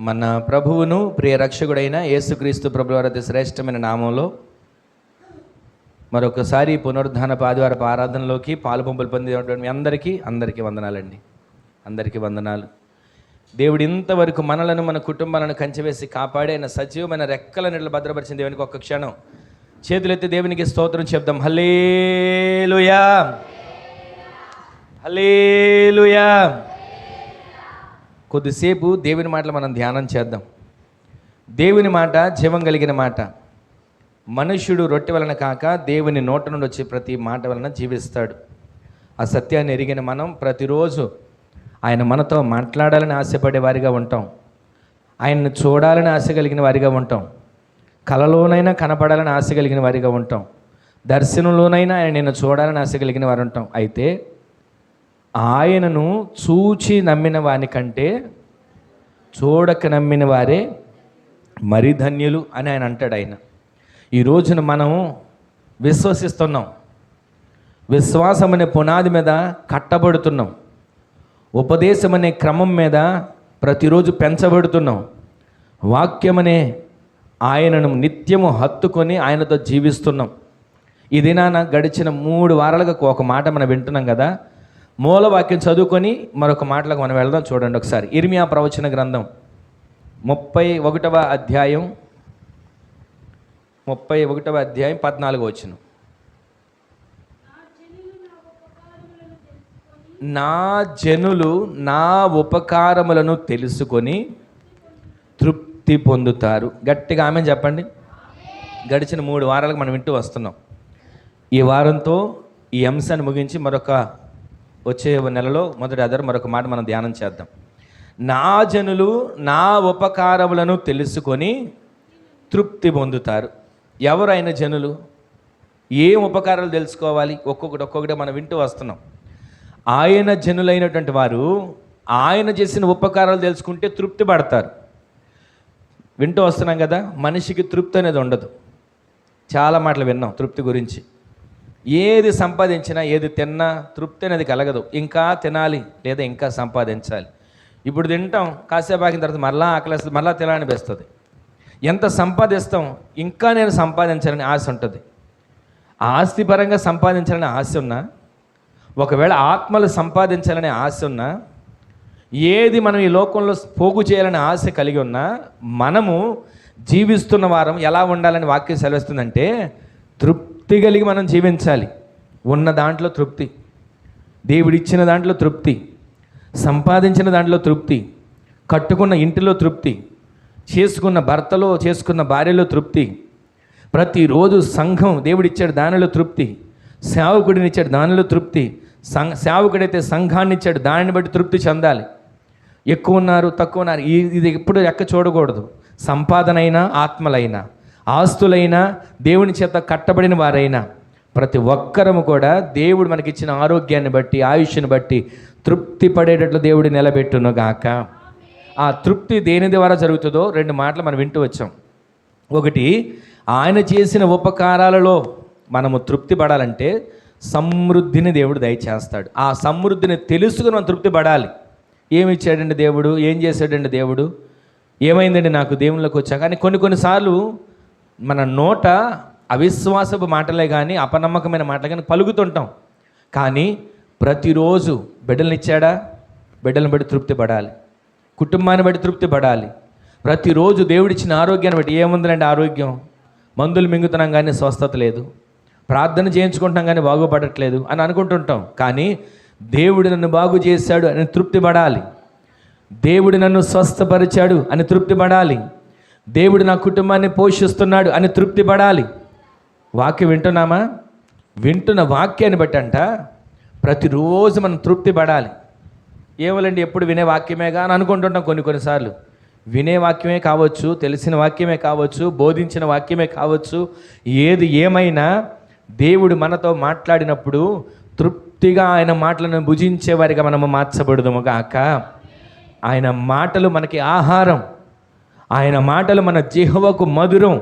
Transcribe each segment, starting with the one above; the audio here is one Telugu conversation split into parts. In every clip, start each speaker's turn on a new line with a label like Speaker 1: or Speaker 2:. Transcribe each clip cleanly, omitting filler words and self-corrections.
Speaker 1: మన ప్రభువును ప్రియ రక్షకుడైన యేసుక్రీస్తు ప్రభువారి అతి శ్రేష్టమైన నామంలో మరొకసారి పునరుద్ధానపు ఆదివారపు ఆరాధనలోకి పాలుపంపులు పొందినటువంటి అందరికీ వందనాలండి. అందరికీ వందనాలు. దేవుడు ఇంతవరకు మనలను మన కుటుంబాలను కంచివేసి కాపాడి ఆయన సజీవమైన రెక్కల నీళ్ళు భద్రపరిచిన దేవునికి ఒక్క క్షణం చేతులెత్తి దేవునికి స్తోత్రం చెప్దాం. హల్లెలూయా, హల్లెలూయా. కొద్దిసేపు దేవుని మాటలు మనం ధ్యానం చేద్దాం. దేవుని మాట జీవం కలిగిన మాట. మనుష్యుడు రొట్టె వలన కాక దేవుని నోట నుండి వచ్చే ప్రతి మాట వలన జీవిస్తాడు. ఆ సత్యాన్ని ఎరిగిన మనం ప్రతిరోజు ఆయన మనతో మాట్లాడాలని ఆశపడే వారిగా ఉంటాం. ఆయన్ని చూడాలని ఆశ కలిగిన వారిగా ఉంటాం. కలలోనైనా కనపడాలని ఆశ కలిగిన వారిగా ఉంటాం. దర్శనంలోనైనా ఆయన నిన్ను చూడాలని ఆశ కలిగిన వారు ఉంటాం. అయితే ఆయనను చూచి నమ్మిన వాని కంటే చూడక నమ్మిన వారే మరి ధన్యులు అని ఆయన అంటాడు. ఆయన ఈ రోజున మనం విశ్వసిస్తున్నాం. విశ్వాసం అనే పునాది మీద కట్టబడుతున్నాం. ఉపదేశం అనే క్రమం మీద ప్రతిరోజు పెంచబడుతున్నాం. వాక్యం అనే ఆయనను నిత్యము హత్తుకొని ఆయనతో జీవిస్తున్నాం. ఈ దినాన గడిచిన 3 వారాలుగా ఒక మాట మనం వింటున్నాం కదా. మూలవాక్యం చదువుకొని మరొక మాటలకు మనం వెళ్దాం. చూడండి ఒకసారి. ఇర్మియా ప్రవచన గ్రంథం 31వ అధ్యాయం 14వ వచనం. నా జనులు నా ఉపకారములను తెలుసుకొని తృప్తి పొందుతారు. గట్టిగా ఆమె చెప్పండి. గడిచిన 3 వారాలకు మనం వింటూ వస్తున్నాం. ఈ వారంతో ఈ అంశాన్ని ముగించి వచ్చే నెలలో మొదటి ఆధారం మరొక మాట మనం ధ్యానం చేద్దాం. నా జనులు నా ఉపకారములను తెలుసుకొని తృప్తి పొందుతారు. ఎవరైనా జనులు ఏం ఉపకారాలు తెలుసుకోవాలి? ఒక్కొక్కటి మనం వింటూ వస్తున్నాం. ఆయన జనులైనటువంటి వారు ఆయన చేసిన ఉపకారాలు తెలుసుకుంటే తృప్తి పడతారు. వింటూ వస్తున్నాం కదా. మనిషికి తృప్తి అనేది ఉండదు. చాలా మాటలు విన్నాం తృప్తి గురించి. ఏది సంపాదించినా ఏది తిన్నా తృప్తి అనేది కలగదు. ఇంకా తినాలి లేదా ఇంకా సంపాదించాలి. ఇప్పుడు తింటాం, కాసేపు ఆగిన తర్వాత మరలా ఆకలిస్తుంది, మరలా తినాలనిపిస్తుంది. ఎంత సంపాదిస్తాం, ఇంకా నేను సంపాదించాలని ఆశ ఉంటుంది. ఆస్తిపరంగా సంపాదించాలని ఆశ ఉన్నా, ఒకవేళ ఆత్మలు సంపాదించాలనే ఆశ ఉన్నా, ఏది మనం ఈ లోకంలో పోగు చేయాలని ఆశ కలిగి ఉన్నా, మనము జీవిస్తున్న వారం ఎలా ఉండాలని వాక్యం సెలవిస్తుందంటే తృప్తి కలిగి మనం జీవించాలి. ఉన్న దాంట్లో తృప్తి, దేవుడిచ్చిన దాంట్లో తృప్తి, సంపాదించిన దాంట్లో తృప్తి, కట్టుకున్న ఇంటిలో తృప్తి, చేసుకున్న భర్తలో చేసుకున్న భార్యలో తృప్తి, ప్రతిరోజు సంఘం దేవుడిచ్చాడు దానిలో తృప్తి, సేవకుడినిచ్చాడు దానిలో తృప్తి, సేవకుడైతే సంఘాన్ని ఇచ్చాడు దానిని బట్టి తృప్తి చెందాలి. ఎక్కువ ఉన్నారు తక్కువ ఉన్నారు ఇది ఎప్పుడు ఎక్క చూడకూడదు. సంపాదనైనా ఆత్మలైనా ఆస్తులైనా దేవుని చేత కట్టబడిన వారైనా ప్రతి ఒక్కరము కూడా దేవుడు మనకిచ్చిన ఆరోగ్యాన్ని బట్టి ఆయుష్ని బట్టి తృప్తి పడేటట్లు దేవుడు నిలబెట్టును గాక. ఆ తృప్తి దేని ద్వారా జరుగుతుందో 2 మాటలు మనం వింటూ వచ్చాం. ఒకటి, ఆయన చేసిన ఉపకారాలలో మనము తృప్తి పడాలంటే సమృద్ధిని దేవుడు దయచేస్తాడు. ఆ సమృద్ధిని తెలుసుకుని మనం తృప్తి పడాలి. ఏమి ఇచ్చాడండి దేవుడు, ఏం చేశాడండి దేవుడు, ఏమైందండి నాకు దేవుళ్ళకి వచ్చా. కానీ కొన్నిసార్లు మన నోట అవిశ్వాసపు మాటలే కానీ అపనమ్మకమైన మాటలే కానీ పలుకుతుంటాం. కానీ ప్రతిరోజు బిడ్డలను ఇచ్చాడా, బిడ్డలను బట్టి తృప్తి పడాలి. కుటుంబాన్ని బట్టి తృప్తి పడాలి. ప్రతిరోజు దేవుడిచ్చిన ఆరోగ్యాన్ని బట్టి ఏముందండి ఆరోగ్యం, మందులు మింగుతున్నాం కానీ స్వస్థత లేదు, ప్రార్థన చేయించుకుంటాం కానీ బాగుపడట్లేదు అని అనుకుంటుంటాం. కానీ దేవుడు నన్ను బాగు చేశాడు అని తృప్తి పడాలి. దేవుడు నన్ను స్వస్థపరిచాడు అని తృప్తి పడాలి. దేవుడు నా కుటుంబాన్ని పోషిస్తున్నాడు అని తృప్తి పడాలి. వాక్యం వింటున్నామా? వింటున్న వాక్యాన్ని బట్టి అంట ప్రతిరోజు మనం తృప్తి పడాలి. ఏమోలండి ఎప్పుడు వినే వాక్యమేగా అని అనుకుంటుంటాం. కొన్నిసార్లు వినే వాక్యమే కావచ్చు, తెలిసిన వాక్యమే కావచ్చు, బోధించిన వాక్యమే కావచ్చు, ఏది ఏమైనా దేవుడు మనతో మాట్లాడినప్పుడు తృప్తిగా ఆయన మాటలను భుజించే వారిగా మనము మార్చబడదుము గాక. ఆయన మాటలు మనకి ఆహారం. ఆయన మాటలు మన జిహ్వకు మధురం.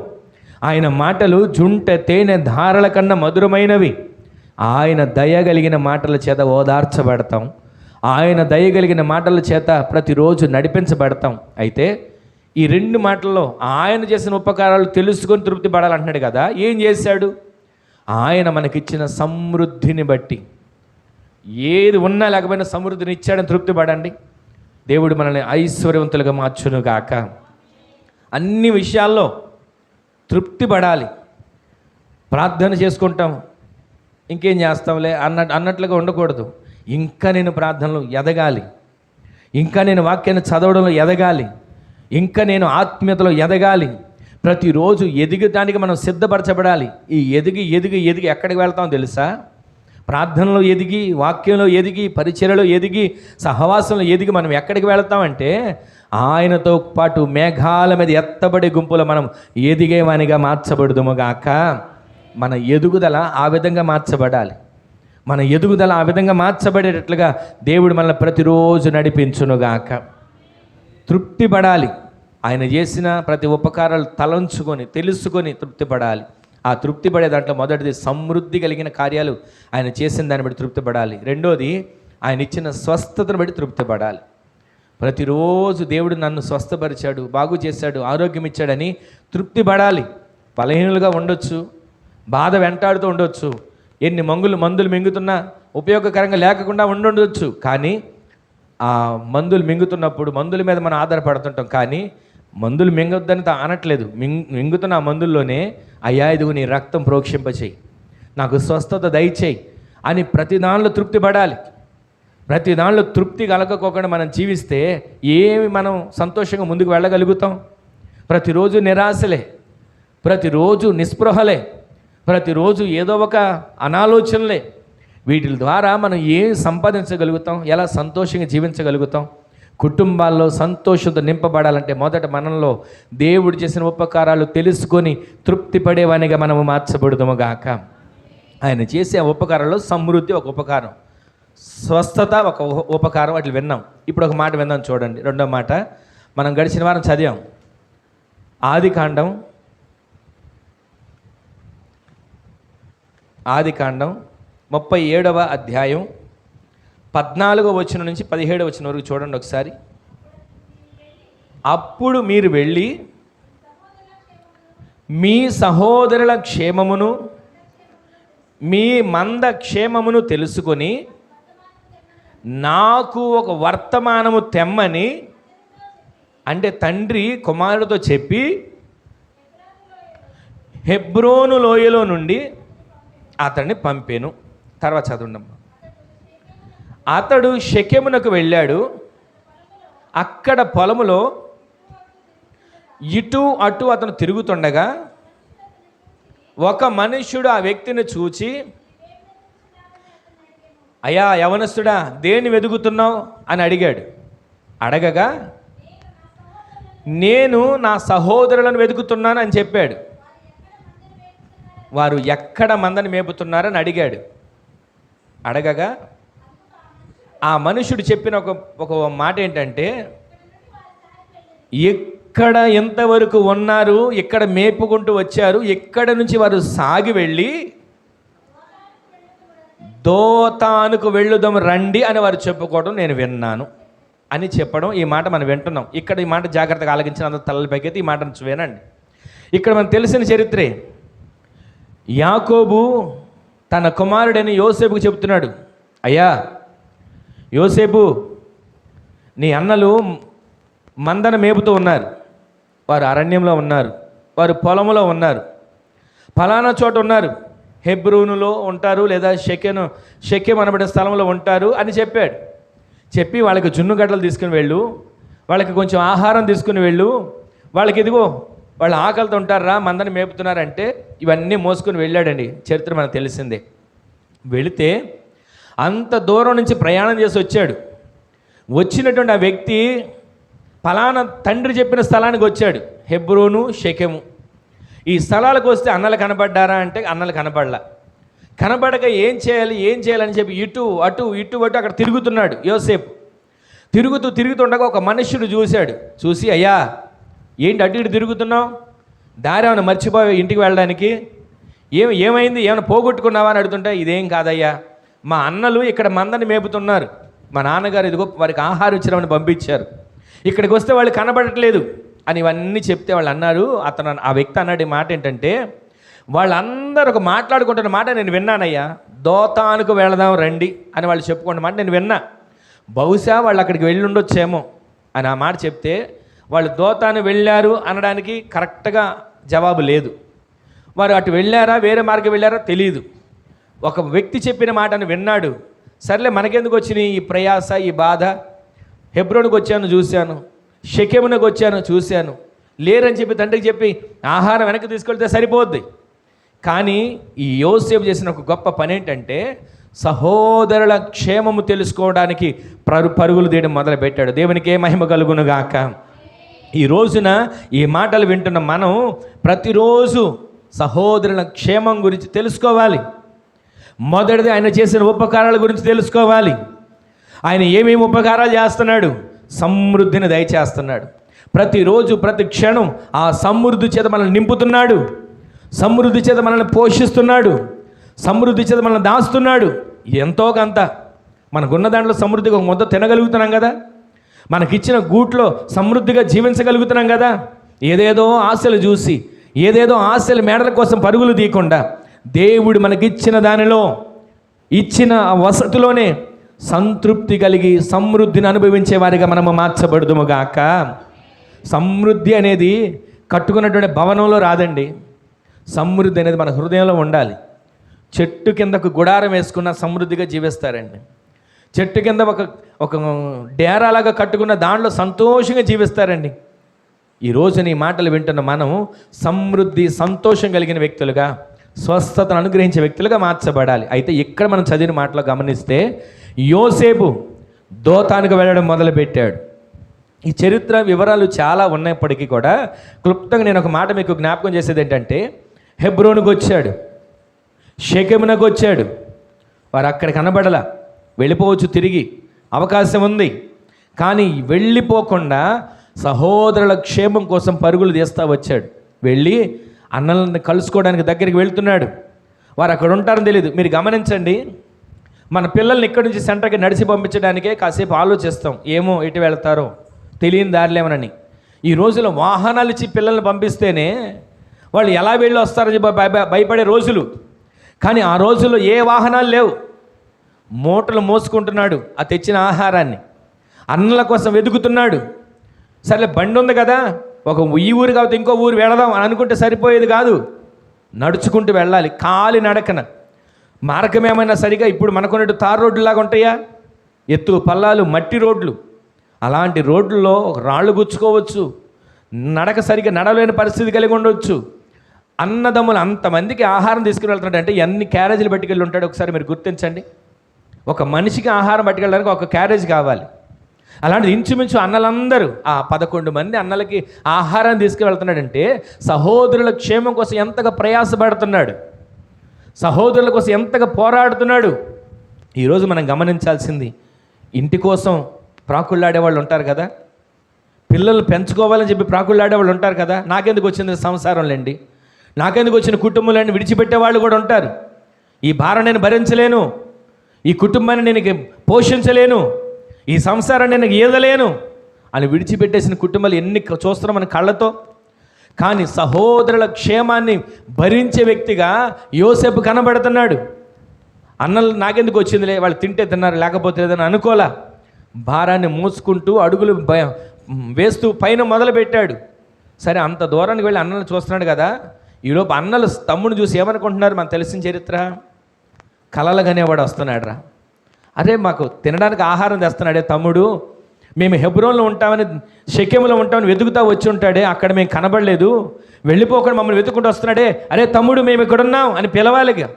Speaker 1: ఆయన మాటలు జుంట తేనె ధారల కన్నా మధురమైనవి. ఆయన దయగలిగిన మాటల చేత ఓదార్చబడతాం. ఆయన దయగలిగిన మాటల చేత ప్రతిరోజు నడిపించబడతాం. అయితే ఈ 2 మాటల్లో ఆయన చేసిన ఉపకారాలు తెలుసుకొని తృప్తి పడాలంటున్నాడు కదా. ఏం చేశాడు? ఆయన మనకిచ్చిన సమృద్ధిని బట్టి, ఏది ఉన్నా లేకపోయినా సమృద్ధిని ఇచ్చాడని తృప్తి పడండి. దేవుడు మనల్ని ఐశ్వర్యవంతులుగా మార్చును గాక. అన్ని విషయాల్లో తృప్తి పడాలి. ప్రార్థన చేసుకుంటాం, ఇంకేం చేస్తాంలే అన్నట్లుగా ఉండకూడదు. ఇంకా నేను ప్రార్థనలో ఎదగాలి, ఇంకా నేను వాక్యాన్ని చదవడంలో ఎదగాలి, ఇంకా నేను ఆత్మీయతలో ఎదగాలి. ప్రతిరోజు ఎదిగటానికి మనం సిద్ధపరచబడాలి. ఈ ఎదిగి ఎదిగి ఎదిగి ఎక్కడికి వెళ్తామో తెలుసా? ప్రార్థనలో ఎదిగి, వాక్యంలో ఎదిగి, పరిచర్యలో ఎదిగి, సహవాసంలో ఎదిగి మనం ఎక్కడికి వెళ్తామంటే ఆయనతో పాటు మేఘాల మీద ఎత్తబడే గుంపులో మనం ఎదిగేవానిగా మార్చబడుదుముగాక. మన ఎదుగుదల ఆ విధంగా మార్చబడాలి. మన ఎదుగుదల ఆ విధంగా మార్చబడేటట్లుగా దేవుడు మనల్ని ప్రతిరోజు నడిపించునుగాక. తృప్తి పడాలి. ఆయన చేసిన ప్రతి ఉపకారాలు తలంచుకొని తెలుసుకొని తృప్తి పడాలి. ఆ తృప్తి పడే దాంట్లో మొదటిది సమృద్ధి కలిగిన కార్యాలు ఆయన చేసిన దాన్ని బట్టి తృప్తి పడాలి. రెండోది ఆయన ఇచ్చిన స్వస్థతను బట్టి తృప్తి పడాలి. ప్రతిరోజు దేవుడు నన్ను స్వస్థపరిచాడు, బాగు చేశాడు, ఆరోగ్యం ఇచ్చాడని తృప్తి పడాలి. బలహీనులుగా ఉండొచ్చు, బాధ వెంటాడుతూ ఉండొచ్చు, ఎన్ని మందులు మింగుతున్నా ఉపయోగకరంగా లేకుండా ఉండొచ్చు. కానీ ఆ మందులు మింగుతున్నప్పుడు మందుల మీద మనం ఆధారపడుతుంటాం. కానీ మందులు మింగొద్దని అనట్లేదు. మింగుతున్న ఆ మందుల్లోనే అయ్యా ఇదిగో నీ రక్తం ప్రోక్షింపచేయి, నాకు స్వస్థత దయచేయి అని ప్రతి దానిలో తృప్తి పడాలి. ప్రతి దానిలో తృప్తి కలగకోకుండా మనం జీవిస్తే ఏమి మనం సంతోషంగా ముందుకు వెళ్ళగలుగుతాం? ప్రతిరోజు నిరాశలే, ప్రతిరోజు నిస్పృహలే, ప్రతిరోజు ఏదో ఒక అనాలోచనలే. వీటి ద్వారా మనం ఏం సంపాదించగలుగుతాం? ఎలా సంతోషంగా జీవించగలుగుతాం? కుటుంబాల్లో సంతోషంతో నింపబడాలంటే మొదట మనలో దేవుడు చేసిన ఉపకారాలు తెలుసుకొని తృప్తి పడేవానిగా మనము మార్చబడుదుముగాక. ఆయన చేసే ఉపకారాల్లో సమృద్ధి ఒక ఉపకారం, స్వస్థత ఒక ఉపకారం. వాటిని విన్నాం. ఇప్పుడు ఒక మాట విన్నాం చూడండి. రెండో మాట మనం గడిచిన వారం చదివాం. ఆదికాండం 37వ అధ్యాయం 14వ వచనం నుంచి 17వ వచనం వరకు చూడండి ఒకసారి. అప్పుడు మీరు వెళ్ళి మీ సహోదరుల క్షేమమును మీ మంద క్షేమమును తెలుసుకొని నాకు ఒక వర్తమానము తెమ్మని, అంటే తండ్రి కుమారుడితో చెప్పి హెబ్రోను లోయలో నుండి అతన్ని పంపాను. తర్వాత చదవండమ్మా. అతడు షెకెమునకు వెళ్ళాడు. అక్కడ పొలములో ఇటు అటు అతను తిరుగుతుండగా ఒక మనుష్యుడు ఆ వ్యక్తిని చూచి, అయ్యా యవనస్తుడా, దేన్ని వెతుకుతున్నావు అని అడిగాడు. అడగగా నేను నా సహోదరులను వెతుకుతున్నాను అని చెప్పాడు. వారు ఎక్కడ మందని మేపుతున్నారని అడిగాడు. అడగగా ఆ మనుషుడు చెప్పిన ఒక మాట ఏంటంటే, ఇక్కడ ఎంతవరకు ఉన్నారు, ఇక్కడ మేపుకుంటూ వచ్చారు, ఇక్కడ నుంచి వారు సాగి వెళ్ళి దోతానుకు వెళ్ళుదాం రండి అని వారు చెప్పుకోవడం నేను విన్నాను అని చెప్పడం. ఈ మాట మనం వింటున్నాం. ఇక్కడ ఈ మాట జాగ్రత్తగా ఆలకించిన అంత తలపైకైతే ఈ మాట వినండి. ఇక్కడ మనకు తెలిసిన చరిత్రే. యాకోబు తన కుమారుడని యోసేపుకు చెబుతున్నాడు, అయ్యా యోసేపు, నీ అన్నలు మందన మేపుతూ ఉన్నారు, వారు అరణ్యంలో ఉన్నారు, వారు పొలంలో ఉన్నారు, ఫలానా చోట ఉన్నారు, హెబ్రోనులో ఉంటారు లేదా షెకెం అనబడే స్థలంలో ఉంటారు అని చెప్పాడు. చెప్పి వాళ్ళకి జున్నుగడ్డలు తీసుకుని వెళ్ళు, వాళ్ళకి కొంచెం ఆహారం తీసుకుని వెళ్ళు, వాళ్ళకి ఇదిగో వాళ్ళు ఆకలితో ఉంటారా, మందని మేపుతున్నారంటే ఇవన్నీ మోసుకొని వెళ్ళాడండి. చరిత్ర మనకు తెలిసిందే. వెళితే అంత దూరం నుంచి ప్రయాణం చేసి వచ్చాడు. వచ్చినటువంటి ఆ వ్యక్తి ఫలానా తండ్రి చెప్పిన స్థలానికి వచ్చాడు, హెబ్రోను షెకెము. ఈ స్థలాలకు వస్తే అన్నలు కనబడ్డారా అంటే అన్నలు కనబడలా. కనబడక ఏం చేయాలని చెప్పి ఇటు అటు అక్కడ తిరుగుతున్నాడు యోసేపు. తిరుగుతుండగా ఒక మనుష్యుడు చూశాడు. చూసి, అయ్యా ఏంటి అటు ఇటు తిరుగుతున్నావు, దారి ఏమైనా మర్చిపోయావు ఇంటికి వెళ్ళడానికి, ఏమైంది, ఏమైనా పోగొట్టుకున్నావా అని అడుగుతుంటే, ఇదేం కాదయ్యా, మా అన్నలు ఇక్కడ మందని మేపుతున్నారు, మా నాన్నగారు ఇదిగో వారికి ఆహారం ఇచ్చినామని పంపించారు, ఇక్కడికి వస్తే వాళ్ళు కనబడట్లేదు, అని ఇవన్నీ చెప్తే వాళ్ళు అన్నారు, ఆ వ్యక్తి అన్నాడు ఈ మాట ఏంటంటే, వాళ్ళందరూ ఒక మాట్లాడుకుంటున్న మాట నేను విన్నానయ్యా, దోతానుకు వెళదాం రండి అని వాళ్ళు చెప్పుకున్న మాట నేను విన్నా. బహుశా వాళ్ళు అక్కడికి వెళ్ళి ఉండొచ్చేమో అని ఆ మాట చెప్తే, వాళ్ళు దోతాను వెళ్ళారు అనడానికి కరెక్ట్గా జవాబు లేదు. వారు అటు వెళ్ళారా వేరే మార్గం వెళ్ళారా తెలియదు. ఒక వ్యక్తి చెప్పిన మాటను విన్నాడు. సర్లే మనకెందుకు వచ్చినాయి ఈ ప్రయాస, ఈ బాధ, హెబ్రోనుకు వచ్చాను చూశాను, షెకెమునకు వచ్చాను చూశాను, లేరని చెప్పి తండ్రికి చెప్పి ఆహారం వెనక్కి తీసుకెళ్తే సరిపోద్ది. కానీ ఈ యోసేపు చేసిన ఒక గొప్ప పని ఏంటంటే, సహోదరుల క్షేమము తెలుసుకోవడానికి పరుగులు తీయడం మొదలుపెట్టాడు. దేవునికి ఏ మహిమ కలుగునుగాక. ఈ రోజున ఈ మాటలు వింటున్న మనం ప్రతిరోజు సహోదరుల క్షేమం గురించి తెలుసుకోవాలి. మొదటిది ఆయన చేసిన ఉపకారాల గురించి తెలుసుకోవాలి. ఆయన ఏమేమి ఉపకారాలు చేస్తున్నాడు? సమృద్ధిని దయచేస్తున్నాడు. ప్రతిరోజు ప్రతి క్షణం ఆ సమృద్ధి చేత మనల్ని నింపుతున్నాడు, సమృద్ధి చేత మనల్ని పోషిస్తున్నాడు, సమృద్ధి చేత మనల్ని దాస్తున్నాడు. ఎంతో కొంత మనకున్న దాంట్లో సమృద్ధిగా ఒక ముద్ద తినగలుగుతున్నాం కదా, మనకిచ్చిన గూట్లో సమృద్ధిగా జీవించగలుగుతున్నాం కదా. ఏదేదో ఆశలు చూసి, ఏదేదో ఆశల మేడల కోసం పరుగులు తీయకుండా, దేవుడు మనకిచ్చిన దానిలో, ఇచ్చిన ఆ వసతిలోనే సంతృప్తి కలిగి సమృద్ధిని అనుభవించే వారిగా మనము మార్చబడుదుముగాక. సమృద్ధి అనేది కట్టుకున్నటువంటి భవనంలో రాదండి. సమృద్ధి అనేది మన హృదయంలో ఉండాలి. చెట్టు కిందకు గుడారం వేసుకున్న సమృద్ధిగా జీవిస్తారండి. చెట్టు కింద ఒక డేరాలాగా కట్టుకున్న దాంట్లో సంతోషంగా జీవిస్తారండి. ఈ రోజు నీ మాటలు వింటున్న మనం సమృద్ధి, సంతోషం కలిగిన వ్యక్తులుగా, స్వస్థతను అనుగ్రహించే వ్యక్తులుగా మార్చబడాలి. అయితే ఇక్కడ మనం చదివిన మాటలో గమనిస్తే, యోసేపు దోతానుకు వెళ్ళడం మొదలుపెట్టాడు. ఈ చరిత్ర వివరాలు చాలా ఉన్నప్పటికీ కూడా క్లుప్తంగా నేను ఒక మాట మీకు జ్ఞాపకం చేసేది ఏంటంటే, హెబ్రోనుకు వచ్చాడు, షెకెమునకు వచ్చాడు. వారు అక్కడ కనబడలా. వెళ్ళిపోవచ్చు, తిరిగి అవకాశం ఉంది. కానీ వెళ్ళిపోకుండా సహోదరుల క్షేమం కోసం పరుగులు తీస్తూ వచ్చాడు. వెళ్ళి అన్నలను కలుసుకోవడానికి దగ్గరికి వెళ్తున్నాడు. వారు అక్కడ ఉంటారని తెలియదు. మీరు గమనించండి, మన పిల్లల్ని ఇక్కడి నుంచి సెంటర్కి నడిచి పంపించడానికే కాసేపు ఆలోచిస్తాం, ఏమో ఎటు వెళ్తారో తెలియని దారిలేమనని. ఈ రోజులో వాహనాలు ఇచ్చి పిల్లల్ని పంపిస్తేనే వాళ్ళు ఎలా వెళ్ళి వస్తారని చెప్పి భయపడే రోజులు. కానీ ఆ రోజుల్లో ఏ వాహనాలు లేవు. మూటలు మోసుకుంటున్నాడు ఆ తెచ్చిన ఆహారాన్ని, అన్నల కోసం వెతుకుతున్నాడు. సర్లే బండి ఉంది కదా, ఈ ఊరు కాబట్టి ఇంకో ఊరు వెళదాం అని అనుకుంటే సరిపోయేది కాదు. నడుచుకుంటూ వెళ్ళాలి, కాలి నడకన. మార్గం ఏమైనా సరిగా ఇప్పుడు మనకున్నట్టు తారు రోడ్డులాగా ఉంటాయా? ఎత్తు పల్లాలు, మట్టి రోడ్లు. అలాంటి రోడ్లలో రాళ్ళు గుచ్చుకోవచ్చు, నడక సరిగా నడవలేని పరిస్థితి కలిగి ఉండవచ్చు. అన్నదమ్ములు అంతమందికి ఆహారం తీసుకుని వెళ్తున్నాడు అంటే ఎన్ని క్యారేజీలు పట్టుకెళ్ళి ఉంటాడు ఒకసారి మీరు గుర్తించండి. ఒక మనిషికి ఆహారం పట్టుకెళ్ళడానికి ఒక క్యారేజ్ కావాలి. అలాంటిది ఇంచుమించు అన్నలందరూ, ఆ 11 మంది అన్నలకి ఆహారాన్ని తీసుకువెళ్తున్నాడంటే సహోదరుల క్షేమం కోసం ఎంతగా ప్రయాసపడుతున్నాడు, సహోదరుల కోసం ఎంతగా పోరాడుతున్నాడు. ఈరోజు మనం గమనించాల్సింది, ఇంటి కోసం ప్రాకుళ్ళాడేవాళ్ళు ఉంటారు కదా, పిల్లలు పెంచుకోవాలని చెప్పి ప్రాకుళ్ళాడేవాళ్ళు ఉంటారు కదా. నాకెందుకు వచ్చింది సంసారంలేండి, నాకెందుకు వచ్చిన కుటుంబంలోని విడిచిపెట్టే వాళ్ళు కూడా ఉంటారు. ఈ భారం నేను భరించలేను, ఈ కుటుంబాన్ని నేను పోషించలేను, ఈ సంసారాన్ని నేను ఈదలేను అని విడిచిపెట్టేసిన కుటుంబాలు ఎన్ని చూస్తున్నాం మన కళ్ళతో. కానీ సహోదరుల క్షేమాన్ని భరించే వ్యక్తిగా యోసేపు కనబడుతున్నాడు. అన్నలు నాకెందుకు వచ్చిందిలే, వాళ్ళు తింటే తిన్నారు లేకపోతే లేదని అనుకోలా. భారాన్ని మోసుకుంటూ అడుగులు వేస్తూ పైన మొదలుపెట్టాడు. సరే, అంత దూరానికి వెళ్ళి అన్నలు చూస్తున్నాడు కదా. ఈలోపు అన్నలు తమ్ముడు చూసి ఏమనుకుంటున్నారు మనకు తెలిసిన చరిత్ర, కలలుగానేవాడు వస్తున్నాడు రా, అరే మాకు తినడానికి ఆహారం తెస్తున్నాడే తమ్ముడు, మేము హెబ్రోన్లో ఉంటామని, షెకెములో ఉంటామని వెతుకుతా వచ్చి ఉంటాడే, అక్కడ మేము కనబడలేదు, వెళ్ళిపోకుండా మమ్మల్ని వెతుకుంటూ వస్తున్నాడే, అరే తమ్ముడు మేము ఇక్కడ ఉన్నాం అని పిలవాలిగా.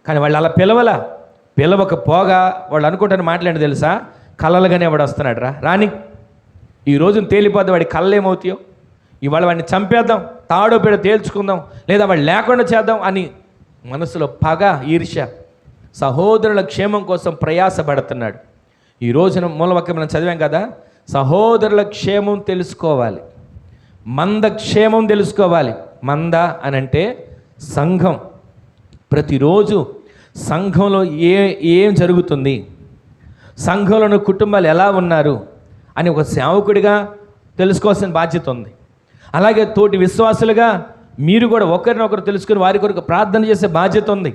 Speaker 1: కానీ వాళ్ళు అలా పిలవకపోగా వాళ్ళు అనుకుంటాను మాట్లాడి తెలుసా, కలలుగానే వాడు వస్తున్నాడు రా, రాని ఈ రోజున తేలిపోద్ది వాడి కళ్ళు ఏమవుతాయో, ఇవాళ వాడిని చంపేద్దాం, తాడో పేడ తేల్చుకుందాం, లేదా వాడు లేకుండా చేద్దాం అని మనసులో పగ, ఈర్ష్య. సహోదరుల క్షేమం కోసం ప్రయాసపడుతున్నాడు. ఈ రోజున మూలవాక్యం మనం చదివాం కదా, సహోదరుల క్షేమం తెలుసుకోవాలి, మంద క్షేమం తెలుసుకోవాలి. మంద అని అంటే సంఘం. ప్రతిరోజు సంఘంలో ఏం జరుగుతుంది, సంఘంలోని కుటుంబాలు ఎలా ఉన్నారు అని ఒక సేవకుడిగా తెలుసుకోవాల్సిన బాధ్యత ఉంది. అలాగే తోటి విశ్వాసులుగా మీరు కూడా ఒకరినొకరు తెలుసుకుని వారి కొరకు ప్రార్థన చేసే బాధ్యత ఉంది.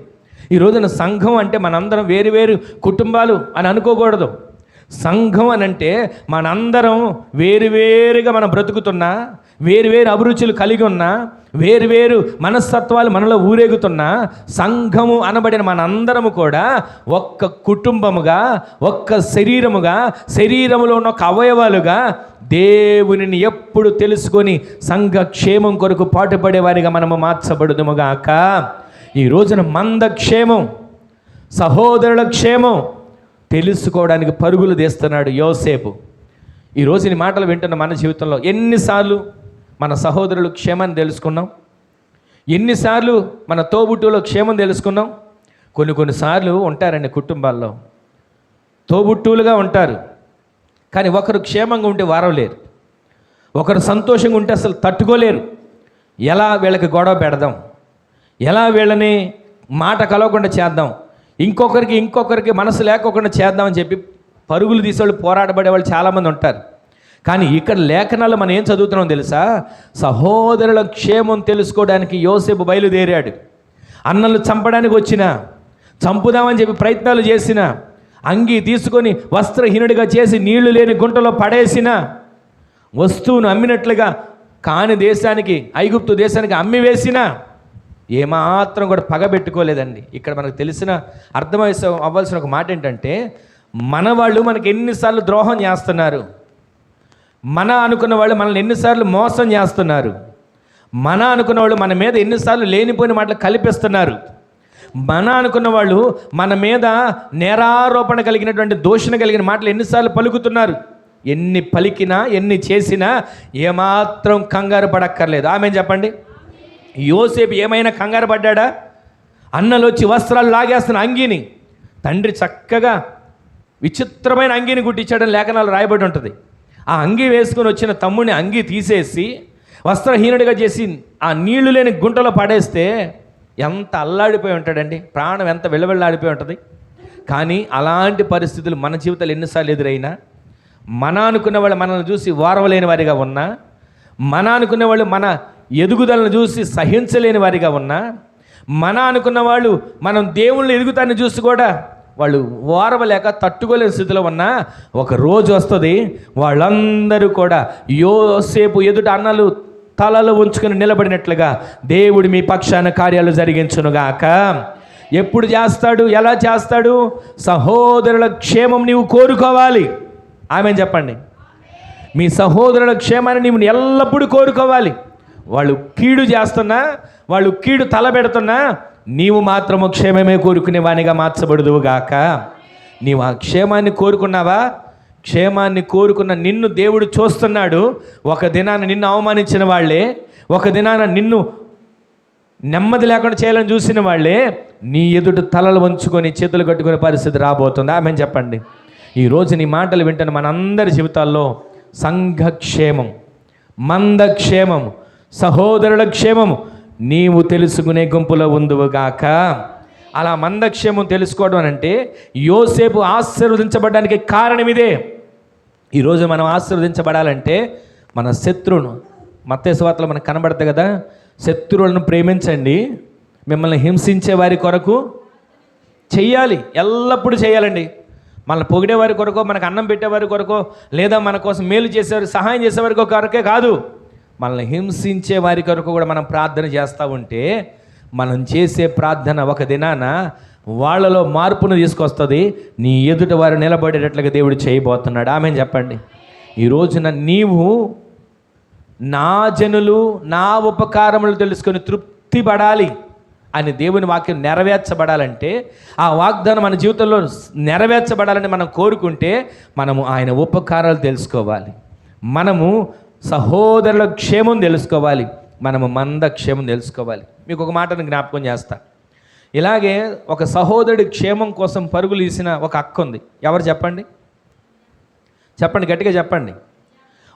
Speaker 1: ఈ రోజున సంఘం అంటే మనందరం వేరు వేరు కుటుంబాలు అని అనుకోకూడదు. సంఘం అని అంటే మనందరం వేరువేరుగా మనం బ్రతుకుతున్నా, వేరువేరు అభిరుచులు కలిగి ఉన్నా, వేరువేరు మనస్తత్వాలు మనలో ఊరేగుతున్నా, సంఘము అనబడిన మనందరము కూడా ఒక్క కుటుంబముగా, ఒక్క శరీరముగా, శరీరములో ఉన్న ఒక అవయవాలుగా దేవునిని ఎప్పుడు తెలుసుకొని సంఘ క్షేమం కొరకు పాటుపడేవారిగా మనము మార్చబడుదుముగాక. ఈ రోజున మంద క్షేమం, సహోదరుల క్షేమం తెలుసుకోవడానికి పరుగులు తీస్తున్నాడు యోసేపు. ఈరోజు ఈ మాటలు వింటున్న మన జీవితంలో ఎన్నిసార్లు మన సహోదరులు క్షేమాన్ని తెలుసుకున్నాం? ఎన్నిసార్లు మన తోబుట్టులో క్షేమం తెలుసుకున్నాం? కొన్నిసార్లు ఉంటారండి కుటుంబాల్లో, తోబుట్టువులుగా ఉంటారు, కానీ ఒకరు క్షేమంగా ఉంటే వారవలేరు, ఒకరు సంతోషంగా ఉంటే అసలు తట్టుకోలేరు. ఎలా వీళ్ళకి గొడవ పెడదాం, ఎలా వీళ్ళని మాట కలవకుండా చేద్దాం, ఇంకొకరికి మనసు లేకోకుండా చేద్దామని చెప్పి పరుగులు తీసేవాళ్ళు, పోరాడబడేవాళ్ళు చాలామంది ఉంటారు. కానీ ఇక్కడ లేఖనాలు మనం ఏం చదువుతున్నాం తెలుసా? సహోదరుల క్షేమం తెలుసుకోవడానికి యోసేపు బయలుదేరాడు. అన్నలు చంపడానికి వచ్చిన, చంపుదామని చెప్పి ప్రయత్నాలు చేసిన, అంగీ తీసుకొని వస్త్రహీనుడిగా చేసి నీళ్లు లేని గుంటలో పడేసిన, వస్తువును అమ్మినట్లుగా కాని దేశానికి, ఐగుప్తు దేశానికి అమ్మి వేసిన, ఏమాత్రం కూడా పగబెట్టుకోలేదండి. ఇక్కడ మనకు తెలిసిన అవ్వాల్సిన ఒక మాట ఏంటంటే, మన వాళ్ళు మనకి ఎన్నిసార్లు ద్రోహం చేస్తున్నారు, మన అనుకున్న వాళ్ళు మనల్ని ఎన్నిసార్లు మోసం చేస్తున్నారు, మన అనుకున్న వాళ్ళు మన మీద ఎన్నిసార్లు లేనిపోయిన మాటలు కల్పిస్తున్నారు, మన అనుకున్న వాళ్ళు మన మీద నేరారోపణ కలిగినటువంటి దూషణ కలిగిన మాటలు ఎన్నిసార్లు పలుకుతున్నారు. ఎన్ని పలికినా ఎన్ని చేసినా ఏమాత్రం కంగారు పడక్కర్లేదు. ఆమె చెప్పండి. యోసేపు ఏమైనా కంగారు పడ్డా? అన్నలు వచ్చి వస్త్రాలు లాగేస్తున్న అంగీని తండ్రి చక్కగా విచిత్రమైన అంగీని గుట్టించాడని లేఖనాలు రాయబడి ఉంటుంది. ఆ అంగీ వేసుకొని వచ్చిన తమ్ముడిని అంగీ తీసేసి వస్త్రహీనుడిగా చేసి ఆ నీళ్లు లేని గుంటలో పడేస్తే ఎంత అల్లాడిపోయి ఉంటాడండి, ప్రాణం ఎంత వెళ్ళాడిపోయి ఉంటుంది. కానీ అలాంటి పరిస్థితులు మన జీవితాలు ఎన్నిసార్లు ఎదురైనా, మన అనుకున్న వాళ్ళు మనల్ని చూసి వారవలేని వారిగా ఉన్నా, మన అనుకున్న వాళ్ళు మన ఎదుగుదలను చూసి సహించలేని వారిగా ఉన్నా, మన అనుకున్న వాళ్ళు మనం దేవుళ్ళు ఎదుగుతాన్ని చూసి కూడా వాళ్ళు ఓర్వలేక తట్టుకోలేని స్థితిలో ఉన్నా, ఒక రోజు వస్తుంది వాళ్ళందరూ కూడా యోసేపు ఎదుట అన్నలు తలలు ఉంచుకొని నిలబడినట్లుగా దేవుడు మీ పక్షాన కార్యాలు జరిగించునుగాక. ఎప్పుడు చేస్తాడు? ఎలా చేస్తాడు? సహోదరుల క్షేమం నీవు కోరుకోవాలి. ఆమె చెప్పండి. మీ సహోదరుల క్షేమాన్ని నీవు ఎల్లప్పుడూ కోరుకోవాలి. వాళ్ళు కీడు చేస్తున్నా, వాళ్ళు కీడు తలబెడుతున్నా, నీవు మాత్రము క్షేమమే కోరుకునే వానిగా మార్చబడుదువుగాక. నీవు ఆ క్షేమాన్ని కోరుకున్నావా? క్షేమాన్ని కోరుకున్న నిన్ను దేవుడు చూస్తున్నాడు. ఒక దినాన నిన్ను అవమానించిన వాళ్ళే, ఒక దినాన నిన్ను నెమ్మది లేకుండా చేయాలని చూసిన వాళ్ళే నీ ఎదుట తలలు వంచుకొని చేతులు కట్టుకునే పరిస్థితి రాబోతుంది. ఆమె చెప్పండి. ఈరోజు నీ మాటలు వింటున్న మనందరి జీవితాల్లో సంఘక్షేమం, మందక్షేమం, సహోదరుల క్షేమము నీవు తెలుసుకునే గుంపులో ఉందువుగాక. అలా మందక్షేమం తెలుసుకోవడం అంటే యోసేపు ఆశీర్వదించబడడానికి కారణం ఇదే. ఈరోజు మనం ఆశీర్వదించబడాలంటే మన శత్రువును, మత్తయి సువార్తలో మనకు కనబడతాయి కదా, శత్రువులను ప్రేమించండి, మిమ్మల్ని హింసించే వారి కొరకు చెయ్యాలి, ఎల్లప్పుడూ చేయాలండి. మనల్ని పొగిడేవారి కొరకో, మనకు అన్నం పెట్టేవారి కొరకో, లేదా మన కోసం మేలు చేసేవారు, సహాయం చేసేవారి కొరకే కాదు, మనల్ని హింసించే వారి కొరకు కూడా మనం ప్రార్థన చేస్తూ ఉంటే మనం చేసే ప్రార్థన ఒక దినాన వాళ్ళలో మార్పును తీసుకొస్తుంది. నీ ఎదుట వారు నిలబడేటట్లుగా దేవుడు చేయబోతున్నాడు. ఆమె చెప్పండి. ఈ రోజున నీవు నా జనులు నా ఉపకారములు తెలుసుకొని తృప్తి పడాలి అని దేవుని వాక్యం నెరవేర్చబడాలంటే, ఆ వాగ్దానం మన జీవితంలో నెరవేర్చబడాలని మనం కోరుకుంటే మనము ఆయన ఉపకారాలు తెలుసుకోవాలి, మనము సహోదరుల క్షేమం తెలుసుకోవాలి, మనము మంద క్షేమం తెలుసుకోవాలి. మీకు ఒక మాటను జ్ఞాపకం చేస్తా. ఇలాగే ఒక సహోదరుడి క్షేమం కోసం పరుగులు తీసిన ఒక అక్క ఉంది. ఎవరు చెప్పండి? చెప్పండి, గట్టిగా చెప్పండి.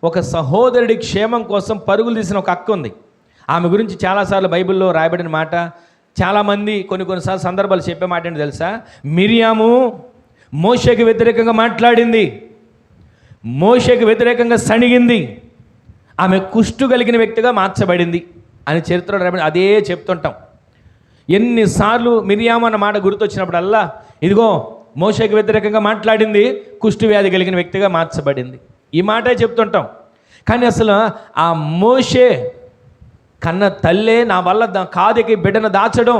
Speaker 1: ఒక సహోదరుడి క్షేమం కోసం పరుగులు తీసిన ఒక అక్క ఉంది. ఆమె గురించి చాలాసార్లు బైబిల్లో రాయబడిన మాట, చాలామంది కొన్నిసార్లు సందర్భాలు చెప్పే మాట ఏంటి తెలుసా? మిరియాము మోషేకి వ్యతిరేకంగా మాట్లాడింది, మోషేకి వ్యతిరేకంగా సణిగింది. ఆమె కుష్టు కలిగిన వ్యక్తిగా మార్చబడింది అని చరిత్రలో రాయబడి అదే చెప్తుంటాం. ఎన్నిసార్లు మిరియాము అన్న మాట గుర్తొచ్చినప్పుడల్లా ఇదిగో మోషేకి వ్యతిరేకంగా మాట్లాడింది కుష్టు వ్యాధి కలిగిన వ్యక్తిగా మార్చబడింది, ఈ మాటే చెప్తుంటాం. కానీ అసలు ఆ మోషే కన్న తల్లే నా వల్ల కాదికి బిడ్డను దాచడం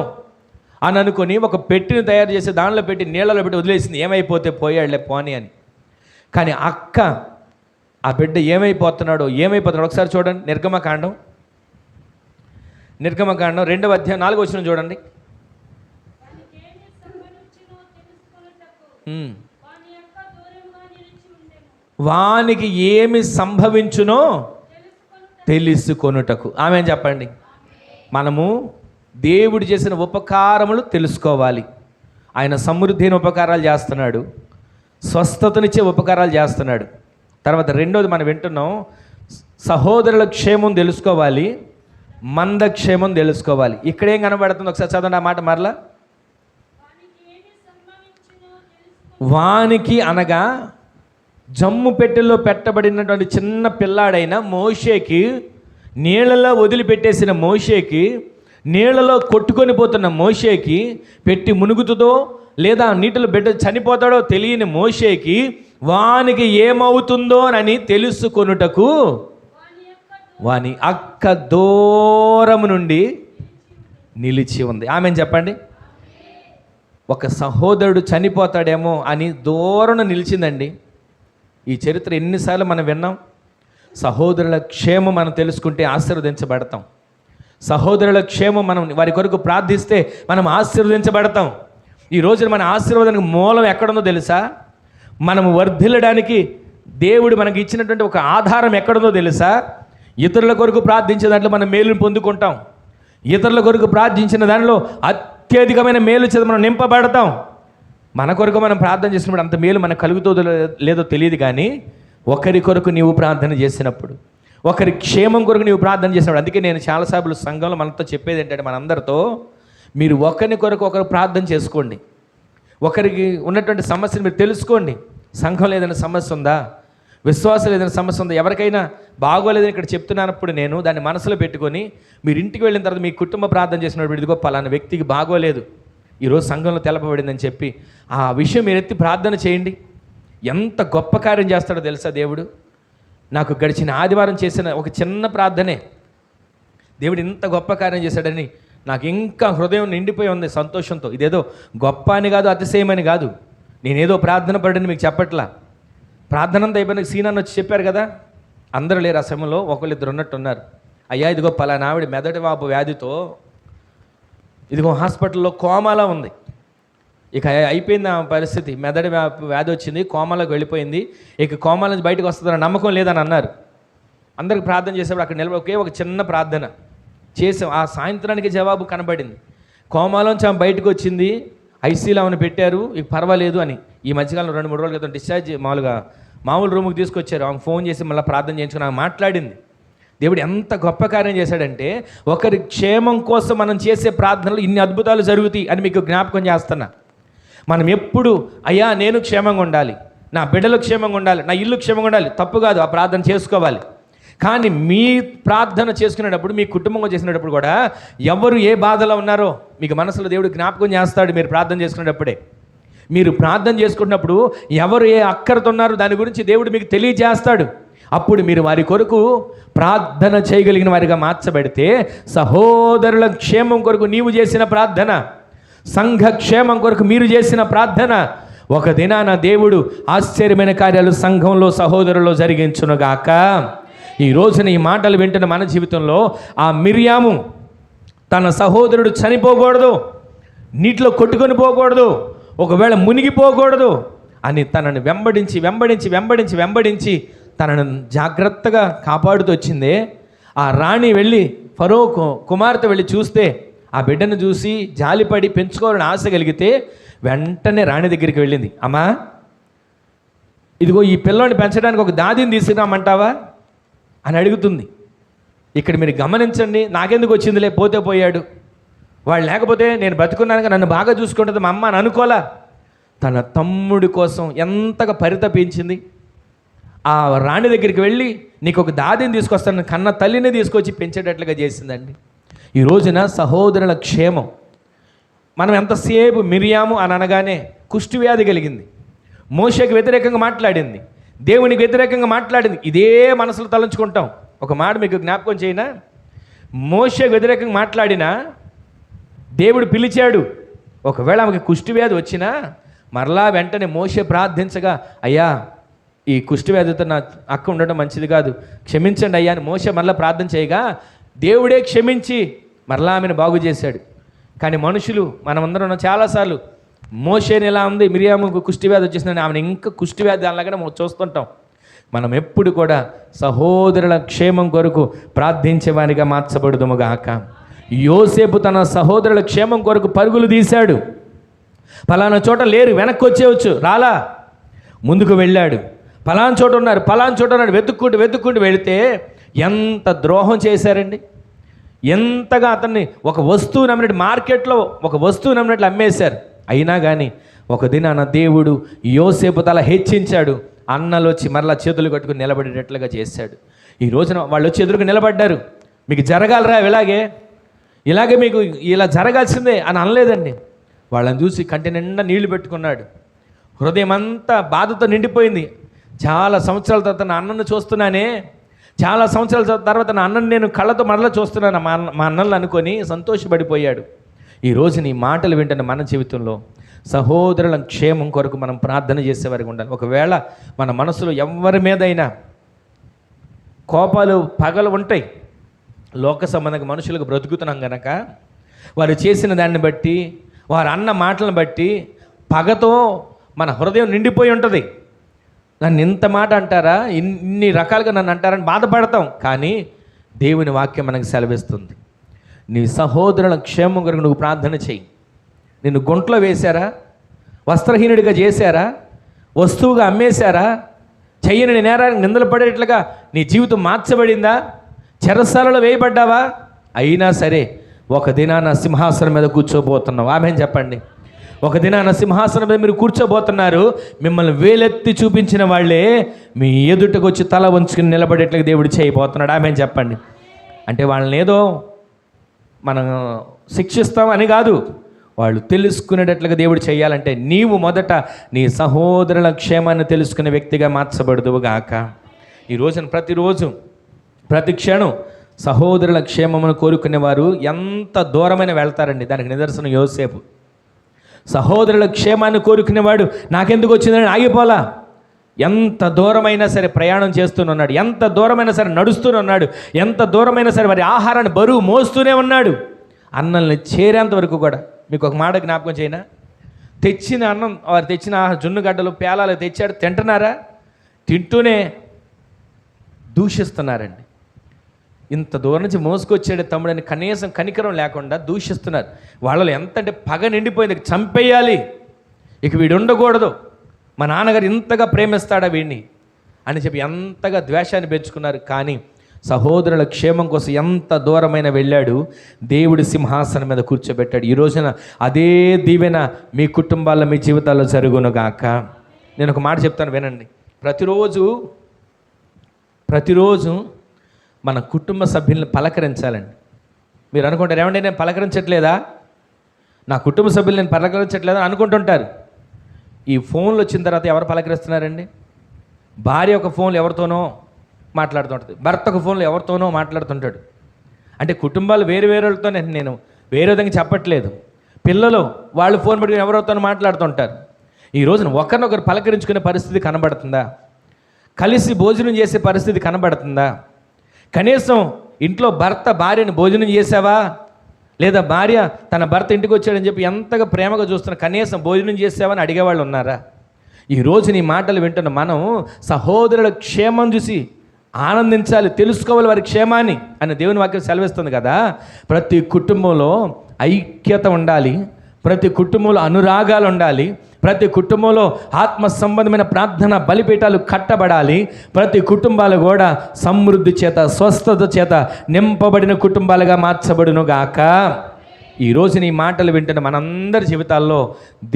Speaker 1: అని అనుకొని ఒక పెట్టిని తయారు చేసి దానిలో పెట్టి నీళ్ళలో పెట్టి వదిలేసింది, ఏమైపోతే పోయాడులే పోనీ అని. కానీ అక్క ఆ బిడ్డ ఏమైపోతున్నాడో ఒకసారి చూడండి. నిర్గమకాండం 2వ అధ్యాయం 4వ వచనం చూడండి. వానికి ఏమి సంభవించునో తెలుసుకొనుటకు. ఆమె చెప్పండి. మనము దేవుడు చేసిన ఉపకారములు తెలుసుకోవాలి. ఆయన సమృద్ధి అయిన ఉపకారాలు చేస్తున్నాడు, స్వస్థతనిచ్చే ఉపకారాలు చేస్తున్నాడు. తర్వాత రెండోది మనం వింటున్నాం, సహోదరుల క్షేమం తెలుసుకోవాలి, మంద క్షేమం తెలుసుకోవాలి. ఇక్కడేం కనబడుతుంది ఒకసారి చదవండి ఆ మాట మరలా. వానికి అనగా జమ్ము పెట్టెల్లో పెట్టబడినటువంటి చిన్న పిల్లాడైన మోషేకి, నీళ్ళలో వదిలిపెట్టేసిన మోషేకి, నీళ్ళలో కొట్టుకొని పోతున్న మోషేకి, పెట్టి మునుగుతుందో లేదా నీటిలో బిడ్డ చనిపోతాడో తెలియని మోషేకి వానికి ఏమవుతుందో అని తెలుసుకొనుటకు వాని అక్క దూరము నుండి నిలిచి ఉంది. ఆమె చెప్పండి. ఒక సహోదరుడు చనిపోతాడేమో అని దూరం నిలిచిందండి. ఈ చరిత్ర ఎన్నిసార్లు మనం విన్నాం. సహోదరుల క్షేమం మనం తెలుసుకుంటే ఆశీర్వదించబడతాం. సహోదరుల క్షేమం మనం వారి కొరకు ప్రార్థిస్తే మనం ఆశీర్వదించబడతాం. ఈ రోజున మన ఆశీర్వాదానికి మూలం ఎక్కడుందో తెలుసా? మనము వర్ధిల్లడానికి దేవుడు మనకి ఇచ్చినటువంటి ఒక ఆధారం ఎక్కడుందో తెలుసా? ఇతరుల కొరకు ప్రార్థించే దాంట్లో మనం మేలును పొందుకుంటాం. ఇతరుల కొరకు ప్రార్థించిన దానిలో అత్యధికమైన మేలు చేత మనం నింపబడతాం. మన కొరకు మనం ప్రార్థన చేసినప్పుడు అంత మేలు మనకు కలుగుతుందో లేదో తెలియదు, కానీ ఒకరి కొరకు నీవు ప్రార్థన చేసినప్పుడు, ఒకరి క్షేమం కొరకు నీవు ప్రార్థన చేసినప్పుడు, అందుకే నేను చాలాసార్లు సంఘంలో మనతో చెప్పేది ఏంటంటే, మనందరితో మీరు ఒకరి కొరకు ఒకరు ప్రార్థన చేసుకోండి. ఒకరికి ఉన్నటువంటి సమస్యను మీరు తెలుసుకోండి. సంఘంలో ఏదైనా సమస్య ఉందా, విశ్వాసం ఏదైనా సమస్య ఉందా, ఎవరికైనా బాగోలేదని ఇక్కడ చెప్తున్నప్పుడు నేను దాన్ని మనసులో పెట్టుకొని మీరు ఇంటికి వెళ్ళిన తర్వాత మీ కుటుంబ ప్రార్థన చేసినప్పుడు ఇదిగో పలానా వ్యక్తికి బాగోలేదు, ఈరోజు సంఘంలో తెలపబడిందని చెప్పి ఆ విషయం మీరు ఎత్తి ప్రార్థన చేయండి. ఎంత గొప్ప కార్యం చేస్తాడో తెలుసా దేవుడు. నాకు గడిచిన ఆదివారం చేసిన ఒక చిన్న ప్రార్థనే దేవుడు ఇంత గొప్ప కార్యం చేశాడని నాకు ఇంకా హృదయం నిండిపోయి ఉంది సంతోషంతో. ఇదేదో గొప్ప అని కాదు, అతిశయమని కాదు, నేనేదో ప్రార్థన పడని మీకు చెప్పట్లా. ప్రార్థన అంతా అయిపోయిన సీనాన్ని వచ్చి చెప్పారు కదా, అందరూ లేరు ఆ సమయంలో, ఒకళ్ళిద్దరు ఉన్నట్టున్నారు. అయ్యా ఇదిగో పలానా ఆవిడ మెదటి వాపు వ్యాధితో ఇదిగో హాస్పిటల్లో కోమాలో ఉంది, ఇక అయిపోయింది ఆ పరిస్థితి, మెదడు వ్యాధి వచ్చింది, కోమాలోకి వెళ్ళిపోయింది, ఇక కోమాల నుంచి బయటకు వస్తుందని నమ్మకం లేదని అన్నారు. అందరికి ప్రార్థన చేసేప్పుడు అక్కడ నిలబడి ఒకే ఒక చిన్న ప్రార్థన చేసాం. ఆ సాయంత్రానికి జవాబు కనబడింది. కోమాలోంచి ఆమె బయటకు వచ్చింది, ఐసీలో ఆమెను పెట్టారు, ఇక పర్వాలేదు అని. ఈ మధ్యకాలంలో 2-3 రోజుల క్రితం డిశ్చార్జ్ మామూలు రూమ్కి తీసుకొచ్చారు. ఆమె ఫోన్ చేసి మళ్ళీ ప్రార్థన చేయించుకుని ఆమె మాట్లాడింది. దేవుడు ఎంత గొప్ప కార్యం చేశాడంటే, ఒకరి క్షేమం కోసం మనం చేసే ప్రార్థనలు ఇన్ని అద్భుతాలు జరుగుతాయి అని మీకు జ్ఞాపకం చేస్తున్నా. మనం ఎప్పుడు అయ్యా నేను క్షేమంగా ఉండాలి, నా బిడ్డలు క్షేమంగా ఉండాలి, నా ఇల్లు క్షేమంగా ఉండాలి, తప్పు కాదు, ఆ ప్రార్థన చేసుకోవాలి. కానీ మీ ప్రార్థన చేసుకునేటప్పుడు, మీ కుటుంబంగా చేసినప్పుడు కూడా ఎవరు ఏ బాధలో ఉన్నారో మీకు మనసులో దేవుడు జ్ఞాపకం చేస్తాడు. మీరు ప్రార్థన చేసుకునేటప్పుడే, మీరు ప్రార్థన చేసుకున్నప్పుడు ఎవరు ఏ అక్కరతో ఉన్నారో దాని గురించి దేవుడు మీకు తెలియజేస్తాడు. అప్పుడు మీరు వారి కొరకు ప్రార్థన చేయగలిగిన వారిగా మార్చబడితే, సహోదరుల క్షేమం కొరకు నీవు చేసిన ప్రార్థన, సంఘ క్షేమం కొరకు మీరు చేసిన ప్రార్థన, ఒక దినాన దేవుడు ఆశ్చర్యమైన కార్యాలు సంఘంలో సహోదరుల్లో జరిగించునుగాక. ఈ రోజున ఈ మాటలు వింటున్న మన జీవితంలో ఆ మిరియాము తన సహోదరుడు చనిపోకూడదు, నీటిలో కొట్టుకొని పోకూడదు, ఒకవేళ మునిగిపోకూడదు అని తనను వెంబడించి తనను జాగ్రత్తగా కాపాడుతూ వచ్చిందే. ఆ రాణి వెళ్ళి ఫరో కుమార్తె వెళ్ళి చూస్తే, ఆ బిడ్డను చూసి జాలిపడి పెంచుకోవాలని ఆశ కలిగితే వెంటనే రాణి దగ్గరికి వెళ్ళింది. అమ్మా ఇదిగో ఈ పిల్లోని పెంచడానికి ఒక దాదిని తీసుకురామంటావా అని అడుగుతుంది. ఇక్కడ మీరు గమనించండి, నాకెందుకు వచ్చిందిలే, పోతే పోయాడు, వాడు లేకపోతే నేను బతుకున్నాక నన్ను బాగా చూసుకుంటుంది మా అమ్మ అని అనుకోలా. తన తమ్ముడి కోసం ఎంతగా పరితపించింది. ఆ రాణి దగ్గరికి వెళ్ళి నీకు ఒక దాదిని తీసుకొస్తాను కన్న తల్లిని తీసుకొచ్చి పెంచేటట్లుగా చేసిందండి. ఈ రోజున సహోదరుల క్షేమం. మనం ఎంతసేపు మిరియాము అని అనగానే కుష్ఠవ్యాధి కలిగింది, మోషేకి వ్యతిరేకంగా మాట్లాడింది, దేవునికి వ్యతిరేకంగా మాట్లాడింది. ఇదే మనసులో తలంచుకుంటాం. ఒక మాట మీకు జ్ఞాపకం చేయనా, మోషేకి వ్యతిరేకంగా మాట్లాడినా దేవుడు పిలిచాడు. ఒకవేళ ఆమెకి కుష్ఠవ్యాధి వచ్చినా మరలా వెంటనే మోషే ప్రార్థించగా, అయ్యా ఈ కుష్ఠవ్యాధితో నా అక్క ఉండడం మంచిది కాదు, క్షమించండి అయ్యా అని మోషే మరలా ప్రార్థన చేయగా దేవుడే క్షమించి మరలా ఆమెను బాగు చేశాడు. కానీ మనుషులు మనమందరం చాలాసార్లు మోషేని ఎలా ఉంది, మిరియాముకు కుష్ఠవ్యాధి వచ్చేసిందని ఆమెను ఇంకా కుష్ఠవ్యాధి అలాగనే చూస్తుంటాం. మనం ఎప్పుడు కూడా సహోదరుల క్షేమం కొరకు ప్రార్థించేవానిగా మార్చబడుదుముగాక. యోసేపు తన సహోదరుల క్షేమం కొరకు పరుగులు తీశాడు. ఫలానా చోట లేరు, వెనక్కి వచ్చేవచ్చు, రాలా, ముందుకు వెళ్ళాడు. ఫలానా చోట ఉన్నారు, ఫలానా చోట ఉన్నారు, వెతుక్కుంటూ వెళితే ఎంత ద్రోహం చేశారండి. ఎంతగా అతన్ని ఒక వస్తువు నమ్మినట్టు, మార్కెట్లో ఒక వస్తువు నమ్మినట్లు అమ్మేశారు. అయినా కానీ ఒక దినాన దేవుడు యోసేపు తల హెచ్చించాడు. అన్నలు వచ్చి మరలా చేతులు కట్టుకుని నిలబడేటట్లుగా చేశాడు. ఈ రోజున వాళ్ళు వచ్చి ఎదురుకు నిలబడ్డారు. మీకు జరగాలరా ఇలాగే మీకు ఇలా జరగాల్సిందే అని అనలేదండి. వాళ్ళని చూసి కంటి నిండా నీళ్లు పెట్టుకున్నాడు. హృదయం అంతా బాధతో నిండిపోయింది. చాలా సంవత్సరాల తర్వాత నా అన్నను చూస్తున్నానే, చాలా సంవత్సరాల తర్వాత నా అన్నను నేను కళ్ళతో మరలా చూస్తున్నాను మా అన్నలు అనుకొని సంతోషపడిపోయాడు. ఈ రోజు నీ మాటలు వింటున్న మన జీవితంలో సహోదరుల క్షేమం కొరకు మనం ప్రార్థన చేసేవారికి ఉండాలి. ఒకవేళ మన మనసులో ఎవరి మీదైనా కోపాలు పగలు ఉంటాయి, లోక సంబంధంగా మనుషులకు బ్రతుకుతున్నాం గనక వారు చేసిన దాన్ని బట్టి, వారు అన్న మాటలను బట్టి పగతో మన హృదయం నిండిపోయి ఉంటుంది. నన్ను ఇంత మాట అంటారా, ఇన్ని రకాలుగా నన్ను అంటారని బాధపడతాం. కానీ దేవుని వాక్యం మనకు సెలవిస్తుంది, నీ సహోదరుల క్షేమం కొరకు నువ్వు ప్రార్థన చెయ్యి. నిన్ను గుంట్లో వేశారా, వస్త్రహీనుడిగా చేశారా, వస్తువుగా అమ్మేశారా, చెయ్యని నేరానికి నిందలు పడేట్లుగా నీ జీవితం మార్చబడిందా, చెరసాలలో వేయబడ్డావా, అయినా సరే ఒక దినాన సింహాసనం మీద కూర్చోబోతున్నావు. ఆమేన్ చెప్పండి. ఒక దినాన సింహాసనం మీద మీరు కూర్చోబోతున్నారు. మిమ్మల్ని వేలెత్తి చూపించిన వాళ్ళే మీ ఎదుటకు వచ్చి తల వంచుకుని నిలబడేట్లుగా దేవుడు చేయబోతున్నాడు. ఆమేన్ చెప్పండి. అంటే వాళ్ళని ఏదో మనం శిక్షిస్తామని కాదు, వాళ్ళు తెలుసుకునేటట్లుగా దేవుడు చేయాలంటే నీవు మొదట నీ సహోదరుల క్షేమాన్ని తెలుసుకునే వ్యక్తిగా మార్చబడుదువుగాక. ఈ రోజున ప్రతిరోజు ప్రతి క్షణం సహోదరుల క్షేమమును కోరుకునేవారు ఎంత దూరమైన వెళ్తారండి. దానికి నిదర్శనం యోసేపు. సహోదరుల క్షేమాన్ని కోరుకునేవాడు నాకెందుకు వచ్చిందని ఆగిపోలా. ఎంత దూరమైనా సరే ప్రయాణం చేస్తూనే, ఎంత దూరమైనా సరే నడుస్తూనే ఉన్నాడు, ఎంత దూరమైనా సరే వారి ఆహారాన్ని బరువు మోస్తూనే ఉన్నాడు. అన్నల్ని చేరేంత వరకు కూడా. మీకు ఒక మాట జ్ఞాపకం చేయనా, తెచ్చిన అన్నం, వారు తెచ్చిన జున్నుగడ్డలు పేలాలు తెచ్చాడు, తింటున్నారా, తింటూనే దూషిస్తున్నారండి. ఇంత దూరం నుంచి మోసుకొచ్చాడు తమ్ముడని కనీసం కనికరం లేకుండా దూషిస్తున్నారు. వాళ్ళలో ఎంత అంటే పగ నిండిపోయింది, చంపేయాలి, ఇక వీడు ఉండకూడదు, మా నాన్నగారు ఇంతగా ప్రేమిస్తాడా వీడిని అని చెప్పి ఎంతగా ద్వేషాన్ని పెంచుకున్నారు. కానీ సహోదరుల క్షేమం కోసం ఎంత దూరమైన వెళ్ళాడు, దేవుడి సింహాసనం మీద కూర్చోబెట్టాడు. ఈ రోజున అదే దీవెన మీ కుటుంబాల్లో, మీ జీవితాల్లో జరుగునుగాక. నేను ఒక మాట చెప్తాను వినండి. ప్రతిరోజు మన కుటుంబ సభ్యులను పలకరించాలండి. మీరు అనుకుంటారు, ఏమంటే నేను పలకరించట్లేదా, నా కుటుంబ సభ్యులు నేను పలకరించట్లేదా అనుకుంటుంటారు. ఈ ఫోన్లు వచ్చిన తర్వాత ఎవరు పలకరిస్తున్నారండి? భార్య ఒక ఫోన్లో ఎవరితోనో మాట్లాడుతుంటుంది, భర్త ఒక ఫోన్లో ఎవరితోనో మాట్లాడుతుంటాడు. అంటే కుటుంబాలు వేరుతో నేను వేరే విధంగా చెప్పట్లేదు. పిల్లలు వాళ్ళు ఫోన్ పెట్టుకుని ఎవరితోనో మాట్లాడుతుంటారు. ఈ రోజున ఒకరినొకరు పలకరించుకునే పరిస్థితి కనబడుతుందా? కలిసి భోజనం చేసే పరిస్థితి కనబడుతుందా? కనీసం ఇంట్లో భర్త భార్యని భోజనం చేసావా, లేదా భార్య తన భర్త ఇంటికి వచ్చాడని చెప్పి ఎంతగా ప్రేమగా చూస్తున్నా కనీసం భోజనం చేసావని అడిగేవాళ్ళు ఉన్నారా? ఈరోజు నీ మాటలు వింటున్న మనం సహోదరుల క్షేమం చూసి ఆనందించాలి, తెలుసుకోవాలి వారి క్షేమాన్ని అని దేవుని వాక్యం సెలవిస్తుంది కదా. ప్రతి కుటుంబంలో ఐక్యత ఉండాలి, ప్రతి కుటుంబంలో అనురాగాలు ఉండాలి, ప్రతి కుటుంబంలో ఆత్మ సంబంధమైన ప్రార్థన బలిపీఠాలు కట్టబడాలి. ప్రతి కుటుంబాలు కూడా సమృద్ధి చేత, స్వస్థత చేత నింపబడిన కుటుంబాలుగా మార్చబడును గాక. ఈరోజు నీ మాటలు వింటున్న మనందరి జీవితాల్లో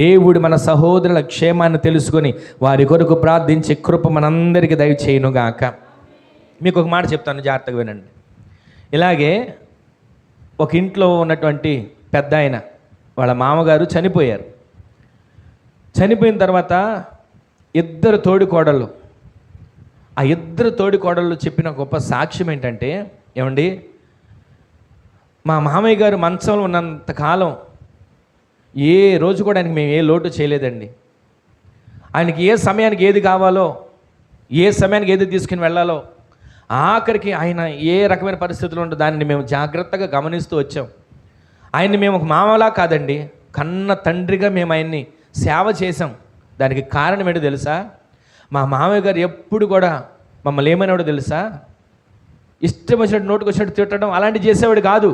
Speaker 1: దేవుడు మన సహోదరుల క్షేమాన్ని తెలుసుకొని వారి కొరకు ప్రార్థించే కృప మనందరికీ దయచేయునుగాక. మీకు ఒక మాట చెప్తాను, జాగ్రత్తగా వినండి. ఇలాగే ఒక ఇంట్లో ఉన్నటువంటి పెద్ద ఆయన వాళ్ళ మామగారు చనిపోయారు. చనిపోయిన తర్వాత ఇద్దరు తోడికోడళ్ళు, ఆ ఇద్దరు తోడికోడళ్ళు చెప్పిన గొప్ప సాక్ష్యం ఏంటంటే, ఏమండి, మా మామయ్య గారు మంచంలో ఉన్నంతకాలం ఏ రోజు కూడా ఆయనకి మేము ఏ లోటు చేయలేదండి. ఆయనకి ఏ సమయానికి ఏది కావాలో, ఏ సమయానికి ఏది తీసుకుని వెళ్ళాలో, ఆఖరికి ఆయన ఏ రకమైన పరిస్థితులు ఉందో దానిని మేము జాగ్రత్తగా గమనిస్తూ వచ్చాం. ఆయన్ని మేము ఒక మామలా కాదండి, కన్న తండ్రిగా మేము ఆయన్ని సేవ చేసాం. దానికి కారణం ఏంటో తెలుసా? మా మామయ్య గారు ఎప్పుడు కూడా మమ్మల్ని ఏమైనాడో తెలుసా? ఇష్టం వచ్చినట్టు నోటుకు వచ్చినట్టు తిట్టడం అలాంటివి చేసేవాడు కాదు.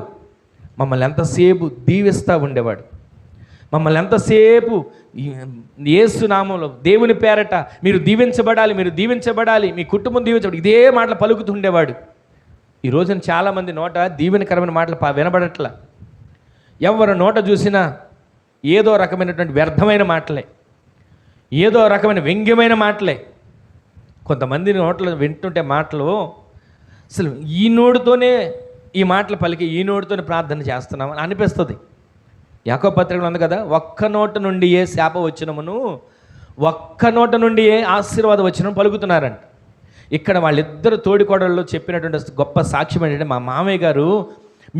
Speaker 1: మమ్మల్ని ఎంతసేపు దీవిస్తూ ఉండేవాడు. మమ్మల్ని ఎంతసేపు యేసు నామంలో దేవుని పేరట మీరు దీవించబడాలి, మీరు దీవించబడాలి, మీ కుటుంబం దీవించబడాలి, ఇదే మాటలు పలుకుతుండేవాడు. ఈ రోజున చాలామంది నోట దీవెనకరమైన మాటలు వినబడట్లా. ఎవరి నోట చూసినా ఏదో రకమైనటువంటి వ్యర్థమైన మాటలే, ఏదో రకమైన వ్యంగ్యమైన మాటలే. కొంతమంది నోట్లో వింటుంటే మాటలు అసలు ఈ నోటితోనే ఈ మాటలు పలికి ఈ నోటితోనే ప్రార్థన చేస్తున్నామని అనిపిస్తుంది. యాకోబు పత్రికలో ఉంది కదా, ఒక్క నోట నుండి ఏ శాప వచ్చినమును ఒక్క నోట నుండి ఏ ఆశీర్వాదం వచ్చినము పలుకుతున్నారంట. ఇక్కడ వాళ్ళిద్దరు తోడికోడళ్ళు చెప్పినటువంటి గొప్ప సాక్ష్యం ఏంటంటే, మా మామయ్య గారు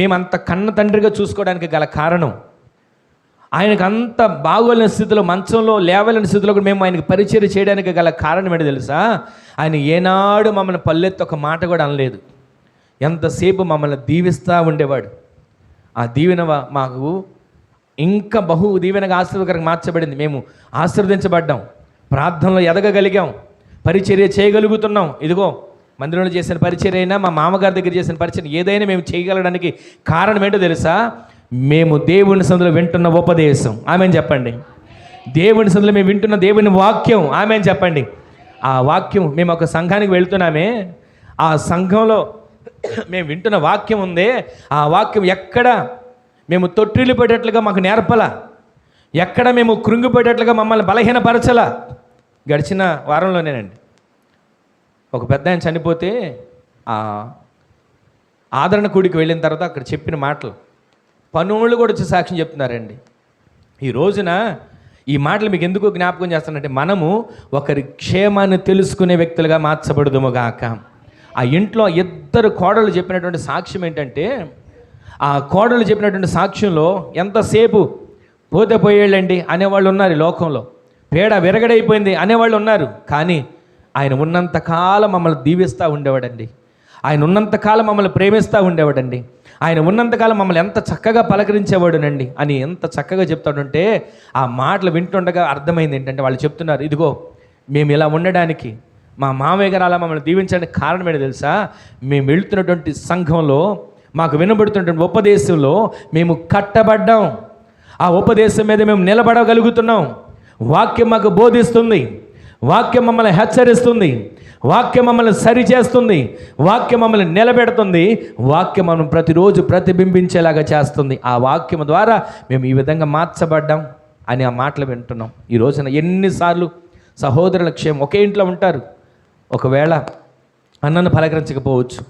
Speaker 1: మేమంత కన్న తండ్రిగా చూసుకోవడానికి గల కారణం, ఆయనకు అంత బాగోలేని స్థితిలో, మంచంలో లేవలేని స్థితిలో కూడా మేము ఆయనకు పరిచర్య చేయడానికి గల కారణం ఏంటో తెలుసా? ఆయన ఏనాడు మమ్మల్ని పల్లెత్తి ఒక మాట కూడా అనలేదు. ఎంతసేపు మమ్మల్ని దీవిస్తూ ఉండేవాడు. ఆ దీవెన మాకు ఇంకా దీవెనగా ఆశీర్వాదకరంగా మార్చబడింది. మేము ఆశీర్వదించబడ్డాం, ప్రార్థనలో ఎదగగలిగాం, పరిచర్య చేయగలుగుతున్నాం. ఇదిగో మందిరంలో చేసిన పరిచర్య అయినా, మా మామగారి దగ్గర చేసిన పరిచర్య ఏదైనా మేము చేయగలడానికి కారణం ఏంటో తెలుసా? మేము దేవుని సందులో వింటున్న ఉపదేశం. ఆమెను చెప్పండి. దేవుని సందులో మేము వింటున్న దేవుని వాక్యం. ఆమెను చెప్పండి. ఆ వాక్యం, మేము ఒక సంఘానికి వెళ్తున్నామే, ఆ సంఘంలో మేము వింటున్న వాక్యం ఉందే, ఆ వాక్యం ఎక్కడ మేము తొట్టిల్లిపోయేటట్లుగా మాకు నేర్పలా, ఎక్కడ మేము కృంగిపోయేటట్లుగా మమ్మల్ని బలహీనపరచలా. గడిచిన వారంలోనేనండి ఒక పెద్ద ఆయన చనిపోతే ఆ ఆదరణ కూడికి వెళ్ళిన తర్వాత అక్కడ చెప్పిన మాటలు పనులు కూడా వచ్చి సాక్ష్యం చెప్తున్నారండి. ఈ రోజున ఈ మాటలు మీకు ఎందుకు జ్ఞాపకం చేస్తానంటే, మనము ఒకరి క్షేమాన్ని తెలుసుకునే వ్యక్తులుగా మార్చబడుదుముగాక. ఆ ఇంట్లో ఇద్దరు కోడలు చెప్పినటువంటి సాక్ష్యం ఏంటంటే, ఆ కోడలు చెప్పినటువంటి సాక్ష్యంలో ఎంతసేపు పోతే పోయేళ్ళండి అనేవాళ్ళు ఉన్నారు ఈ లోకంలో, పేడ విరగడైపోయింది అనేవాళ్ళు ఉన్నారు. కానీ ఆయన ఉన్నంతకాలం మమ్మల్ని దీవిస్తూ ఉండేవాడండి, ఆయన ఉన్నంతకాలం మమ్మల్ని ప్రేమిస్తూ ఉండేవాడండి, ఆయన ఉన్నంతకాలం మమ్మల్ని ఎంత చక్కగా పలకరించేవాడునండి అని ఎంత చక్కగా చెప్తాడంటే, ఆ మాటలు వింటుండగా అర్థమైంది ఏంటంటే, వాళ్ళు చెప్తున్నారు, ఇదిగో మేము ఇలా ఉండడానికి మా మామయ్య గారు అలా మమ్మల్ని దీవించడానికి కారణం ఏంటో తెలుసా? మేము వెళుతున్నటువంటి సంఘంలో మాకు వినబడుతున్నటువంటి ఉపదేశంలో మేము కట్టబడ్డాం, ఆ ఉపదేశం మీద మేము నిలబడగలుగుతున్నాం. వాక్యం మాకు బోధిస్తుంది, వాక్యం మమ్మల్ని హెచ్చరిస్తుంది, వాక్యం మమ్మల్ని సరిచేస్తుంది, వాక్యం మమ్మల్ని నిలబెడుతుంది, వాక్యం మనం ప్రతిరోజు ప్రతిబింబించేలాగా చేస్తుంది. ఆ వాక్యం ద్వారా మేము ఈ విధంగా మార్చబడ్డాం అని ఆ మాటలు వింటున్నాం. ఈ రోజున ఎన్నిసార్లు సహోదరుల క్షేమం, ఒకే ఇంట్లో ఉంటారు, ఒకవేళ అన్నను పలకరించకపోవచ్చు,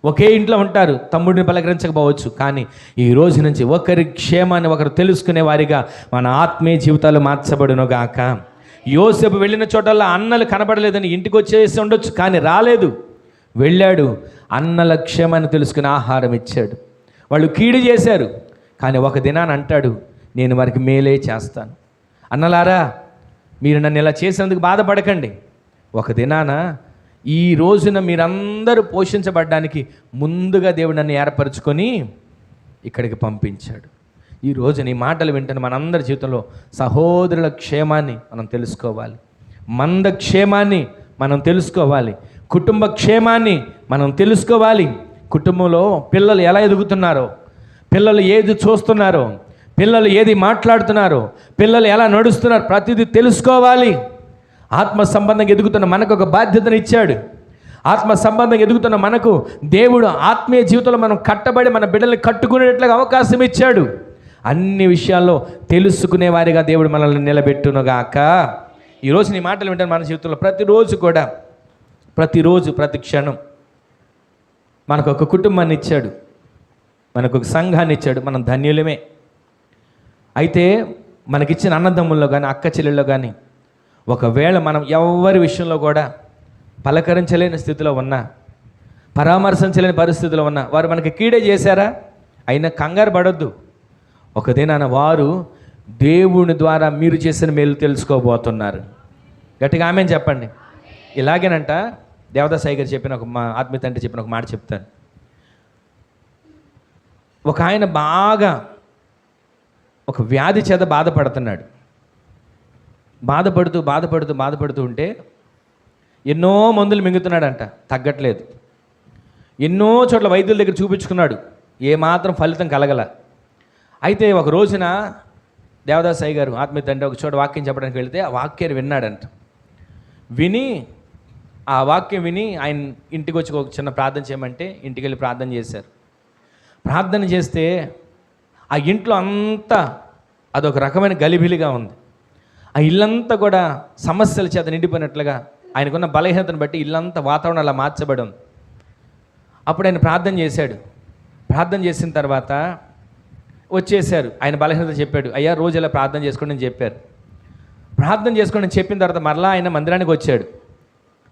Speaker 1: ఒకే ఇంట్లో ఉంటారు, తమ్ముడిని పలకరించకపోవచ్చు, కానీ ఈ రోజు నుంచి ఒకరి క్షేమాన్ని ఒకరు తెలుసుకునే వారిగా మన ఆత్మీయ జీవితాలు మార్చబడునుగాక. యోసేపు వెళ్ళిన చోటల్లా అన్నలు కనబడలేదని ఇంటికి వచ్చేసి ఉండొచ్చు, కానీ రాలేదు, వెళ్ళాడు, అన్నల క్షేమాన్ని తెలుసుకుని ఆహారం ఇచ్చాడు. వాళ్ళు కీడు చేశారు, కానీ ఒక దినాన్ని అంటాడు, నేను వారికి మేలే చేస్తాను. అన్నలారా, మీరు నన్ను ఇలా చేసినందుకు బాధపడకండి, ఒక దినాన ఈ రోజున మీరందరూ పోషించబడ్డానికి ముందుగా దేవుడు నన్ను ఏర్పరచుకొని ఇక్కడికి పంపించాడు. ఈ రోజున ఈ మాటలు వింటున్న మనందరి జీవితంలో సహోదరుల క్షేమాన్ని మనం తెలుసుకోవాలి, మంద క్షేమాన్ని మనం తెలుసుకోవాలి, కుటుంబ క్షేమాన్ని మనం తెలుసుకోవాలి. కుటుంబంలో పిల్లలు ఎలా ఎదుగుతున్నారో, పిల్లలు ఏది చూస్తున్నారో, పిల్లలు ఏది మాట్లాడుతున్నారో, పిల్లలు ఎలా నడుస్తున్నారు, ప్రతిదీ తెలుసుకోవాలి. ఆత్మ సంబంధంగా ఎదుగుతున్న మనకు ఒక బాధ్యతను ఇచ్చాడు. ఆత్మ సంబంధంగా ఎదుగుతున్న మనకు దేవుడు ఆత్మీయ జీవితంలో మనం కట్టబడి మన బిడ్డల్ని కట్టుకునేట్లుగా అవకాశం ఇచ్చాడు. అన్ని విషయాల్లో తెలుసుకునే వారిగా దేవుడు మనల్ని నిలబెట్టునుగాక. ఈరోజు నీ మాటలు వింటాను. మన జీవితంలో ప్రతిరోజు కూడా, ప్రతిరోజు ప్రతి క్షణం మనకు ఒక కుటుంబాన్ని ఇచ్చాడు, మనకు ఒక సంఘాన్ని ఇచ్చాడు. మనం ధన్యులమే. అయితే మనకిచ్చిన అన్నదమ్ముల్లో కానీ అక్క చెల్లెల్లో కానీ ఒకవేళ మనం ఎవరి విషయంలో కూడా పలకరించలేని స్థితిలో ఉన్నా, పరామర్శించలేని పరిస్థితిలో ఉన్నా, వారు మనకి కీడే చేశారా అయినా కంగారు పడొద్దు. ఒక దినాన వారు దేవుని ద్వారా మీరు చేసిన మేలు తెలుసుకోబోతున్నారు. గట్టిగా ఆమేన్ చెప్పండి. ఇలాగేనంట దేవదాస్ అయ్య గారు చెప్పిన మా ఆత్మీయత అంటే చెప్పిన ఒక మాట చెప్తాను. ఒక ఆయన బాగా ఒక వ్యాధి చేత బాధపడుతున్నాడు. బాధపడుతూ ఉంటే ఎన్నో మందులు మింగుతున్నాడంట, తగ్గట్లేదు. ఎన్నో చోట్ల వైద్యుల దగ్గర చూపించుకున్నాడు, ఏమాత్రం ఫలితం కలగల. అయితే ఒక రోజున దేవదాస్ అయ్య గారు ఆత్మీయత అంటే ఒక చోట వాక్యం చెప్పడానికి వెళితే ఆ వాక్యాన్ని విన్నాడంట. ఆ వాక్యం విని ఆయన ఇంటికి వచ్చి ఒక చిన్న ప్రార్థన చేయమంటే ఇంటికి వెళ్ళి ప్రార్థన చేశారు. ప్రార్థన చేస్తే ఆ ఇంట్లో అంతా అదొక రకమైన గలిబిలిగా ఉంది. ఆ ఇల్లంతా కూడా సమస్యల చేత నిండిపోయినట్లుగా, ఆయనకున్న బలహీనతను బట్టి ఇల్లంతా వాతావరణం అలా మార్చబడి ఉంది. అప్పుడు ఆయన ప్రార్థన చేశాడు. ప్రార్థన చేసిన తర్వాత వచ్చేసారు. ఆయన బలహీనత చెప్పాడు. అయ్యా రోజు ఇలా ప్రార్థన చేసుకోండి అని చెప్పారు. ప్రార్థన చేసుకోండి అని చెప్పిన తర్వాత మరలా ఆయన మందిరానికి వచ్చాడు.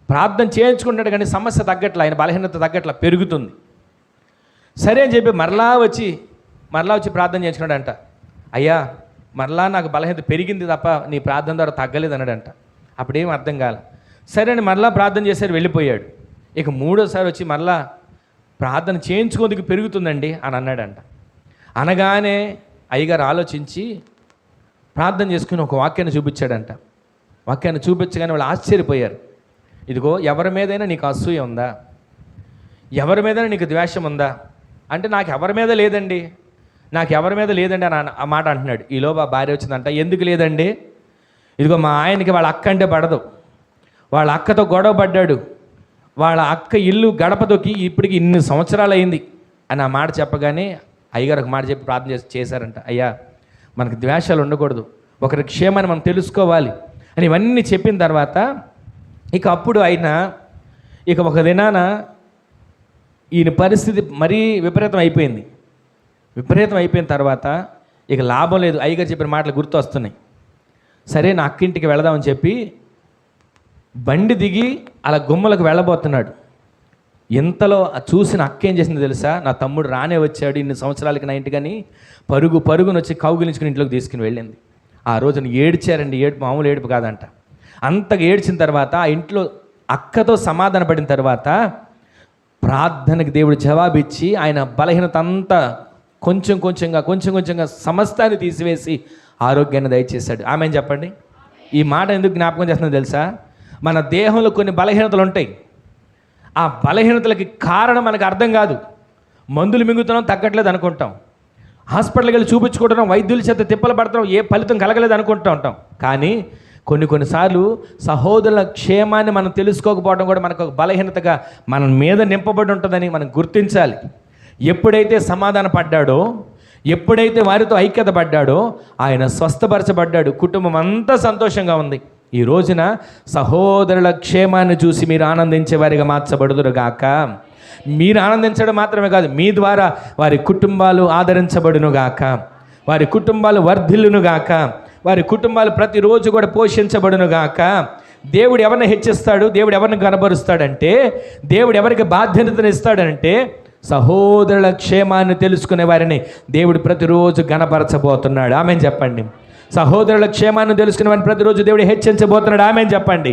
Speaker 1: ప్రార్థన చేయించుకుంటాడు కానీ సమస్య తగ్గట్ల, ఆయన బలహీనత తగ్గట్ల పెరుగుతుంది. సరే అని చెప్పి మరలా వచ్చి ప్రార్థన చేయించుకున్నాడంట. అయ్యా మరలా నాకు బలహీనత పెరిగింది తప్ప నీ ప్రార్థన ద్వారా తగ్గలేదు అన్నాడంట. అప్పుడేం అర్థం కాల. సరే అని మరలా ప్రార్థన చేశారు, వెళ్ళిపోయాడు. ఇక మూడోసారి వచ్చి మరలా ప్రార్థన చేయించుకోదుకు పెరుగుతుందండి అని అన్నాడంట. అనగానే అయ్యగారు ఆలోచించి ప్రార్థన చేసుకుని ఒక వాక్యాన్ని చూపించాడంట. వాక్యాన్ని చూపించగానే వాళ్ళు ఆశ్చర్యపోయారు. ఇదిగో ఎవరి మీదైనా నీకు అసూయ ఉందా, ఎవరి మీదైనా నీకు ద్వేషం ఉందా అంటే నాకు ఎవరి మీద లేదండి అని ఆ మాట అంటున్నాడు. ఈలోపు ఆ భార్య వచ్చిందంట. ఎందుకు లేదండి? ఇదిగో మా ఆయనకి వాళ్ళ అక్క అంటే పడదు, వాళ్ళ అక్కతో గొడవ పడ్డాడు, వాళ్ళ అక్క ఇల్లు గడప దొక్కి ఇప్పటికి ఇన్ని సంవత్సరాలు అయింది అని ఆ మాట చెప్పగానే అయ్యగారు ఒక మాట చెప్పి ప్రార్థన చేశారంట. అయ్యా మనకు ద్వేషాలు ఉండకూడదు, ఒకరి క్షేమాన్ని మనం తెలుసుకోవాలి అని ఇవన్నీ చెప్పిన తర్వాత ఇక అప్పుడు ఆయన ఒక దినాన ఈయన పరిస్థితి మరీ విపరీతం అయిపోయిన తర్వాత ఇక లాభం లేదు. అయ్యగారు చెప్పిన మాటలు గుర్తు వస్తున్నాయి. సరే నా అక్కింటికి వెళదామని చెప్పి బండి దిగి అలా గుమ్మలకు వెళ్ళబోతున్నాడు. ఇంతలో చూసిన అక్క ఏం చేసిందో తెలుసా? నా తమ్ముడు రానే వచ్చాడు ఇన్ని సంవత్సరాలకి నా ఇంటికని పరుగున వచ్చి కౌగిలించుకుని ఇంట్లోకి తీసుకుని వెళ్ళింది. ఆ రోజున ఏడ్చారండి. ఏడుపు మామూలు ఏడుపు కాదంట. అంతగా ఏడ్చిన తర్వాత ఆ ఇంట్లో అక్కతో సమాధాన పడిన తర్వాత ప్రార్థనకి దేవుడు జవాబిచ్చి ఆయన బలహీనత అంతా కొంచెం కొంచెంగా సమస్తాన్ని తీసివేసి ఆరోగ్యాన్ని దయచేశాడు. ఆమెను చెప్పండి. ఈ మాట ఎందుకు జ్ఞాపకం చేస్తుందో తెలుసా? మన దేహంలో కొన్ని బలహీనతలు ఉంటాయి. ఆ బలహీనతలకి కారణం మనకు అర్థం కాదు. మందులు మింగుతున్నాం, తగ్గట్లేదు అనుకుంటాం. హాస్పిటల్కి వెళ్ళి చూపించుకుంటున్నాం, వైద్యుల చేత తిప్పలు పడుతున్నాం, ఏ ఫలితం కలగలేదు అనుకుంటూ ఉంటాం. కానీ కొన్నిసార్లు సహోదరుల క్షేమాన్ని మనం తెలుసుకోకపోవడం కూడా మనకు ఒక బలహీనతగా మన మీద నింపబడి ఉంటుందని మనం గుర్తించాలి. ఎప్పుడైతే సమాధాన పడ్డాడో, ఎప్పుడైతే వారితో ఐక్యత పడ్డాడో ఆయన స్వస్థపరచబడ్డాడు. కుటుంబం అంతా సంతోషంగా ఉంది. ఈ రోజున సహోదరుల క్షేమాన్ని చూసి మీరు ఆనందించే వారిగా మార్చబడుదురుగాక. మీరు ఆనందించడం మాత్రమే కాదు, మీ ద్వారా వారి కుటుంబాలు ఆదరించబడునుగాక, వారి కుటుంబాలు వర్ధిల్లునుగాక, వారి కుటుంబాలు ప్రతిరోజు కూడా పోషించబడునుగాక. దేవుడు ఎవరిని హెచ్చిస్తాడు, దేవుడు ఎవరిని కనబరుస్తాడంటే, దేవుడు ఎవరికి బాధ్యతను ఇస్తాడంటే సహోదరుల క్షేమాన్ని తెలుసుకునే వారిని దేవుడు ప్రతిరోజు గణపరచబోతున్నాడు. ఆమెను చెప్పండి. సహోదరుల క్షేమాన్ని తెలుసుకునే వారిని ప్రతిరోజు దేవుడు హెచ్చించబోతున్నాడు. ఆమెను చెప్పండి.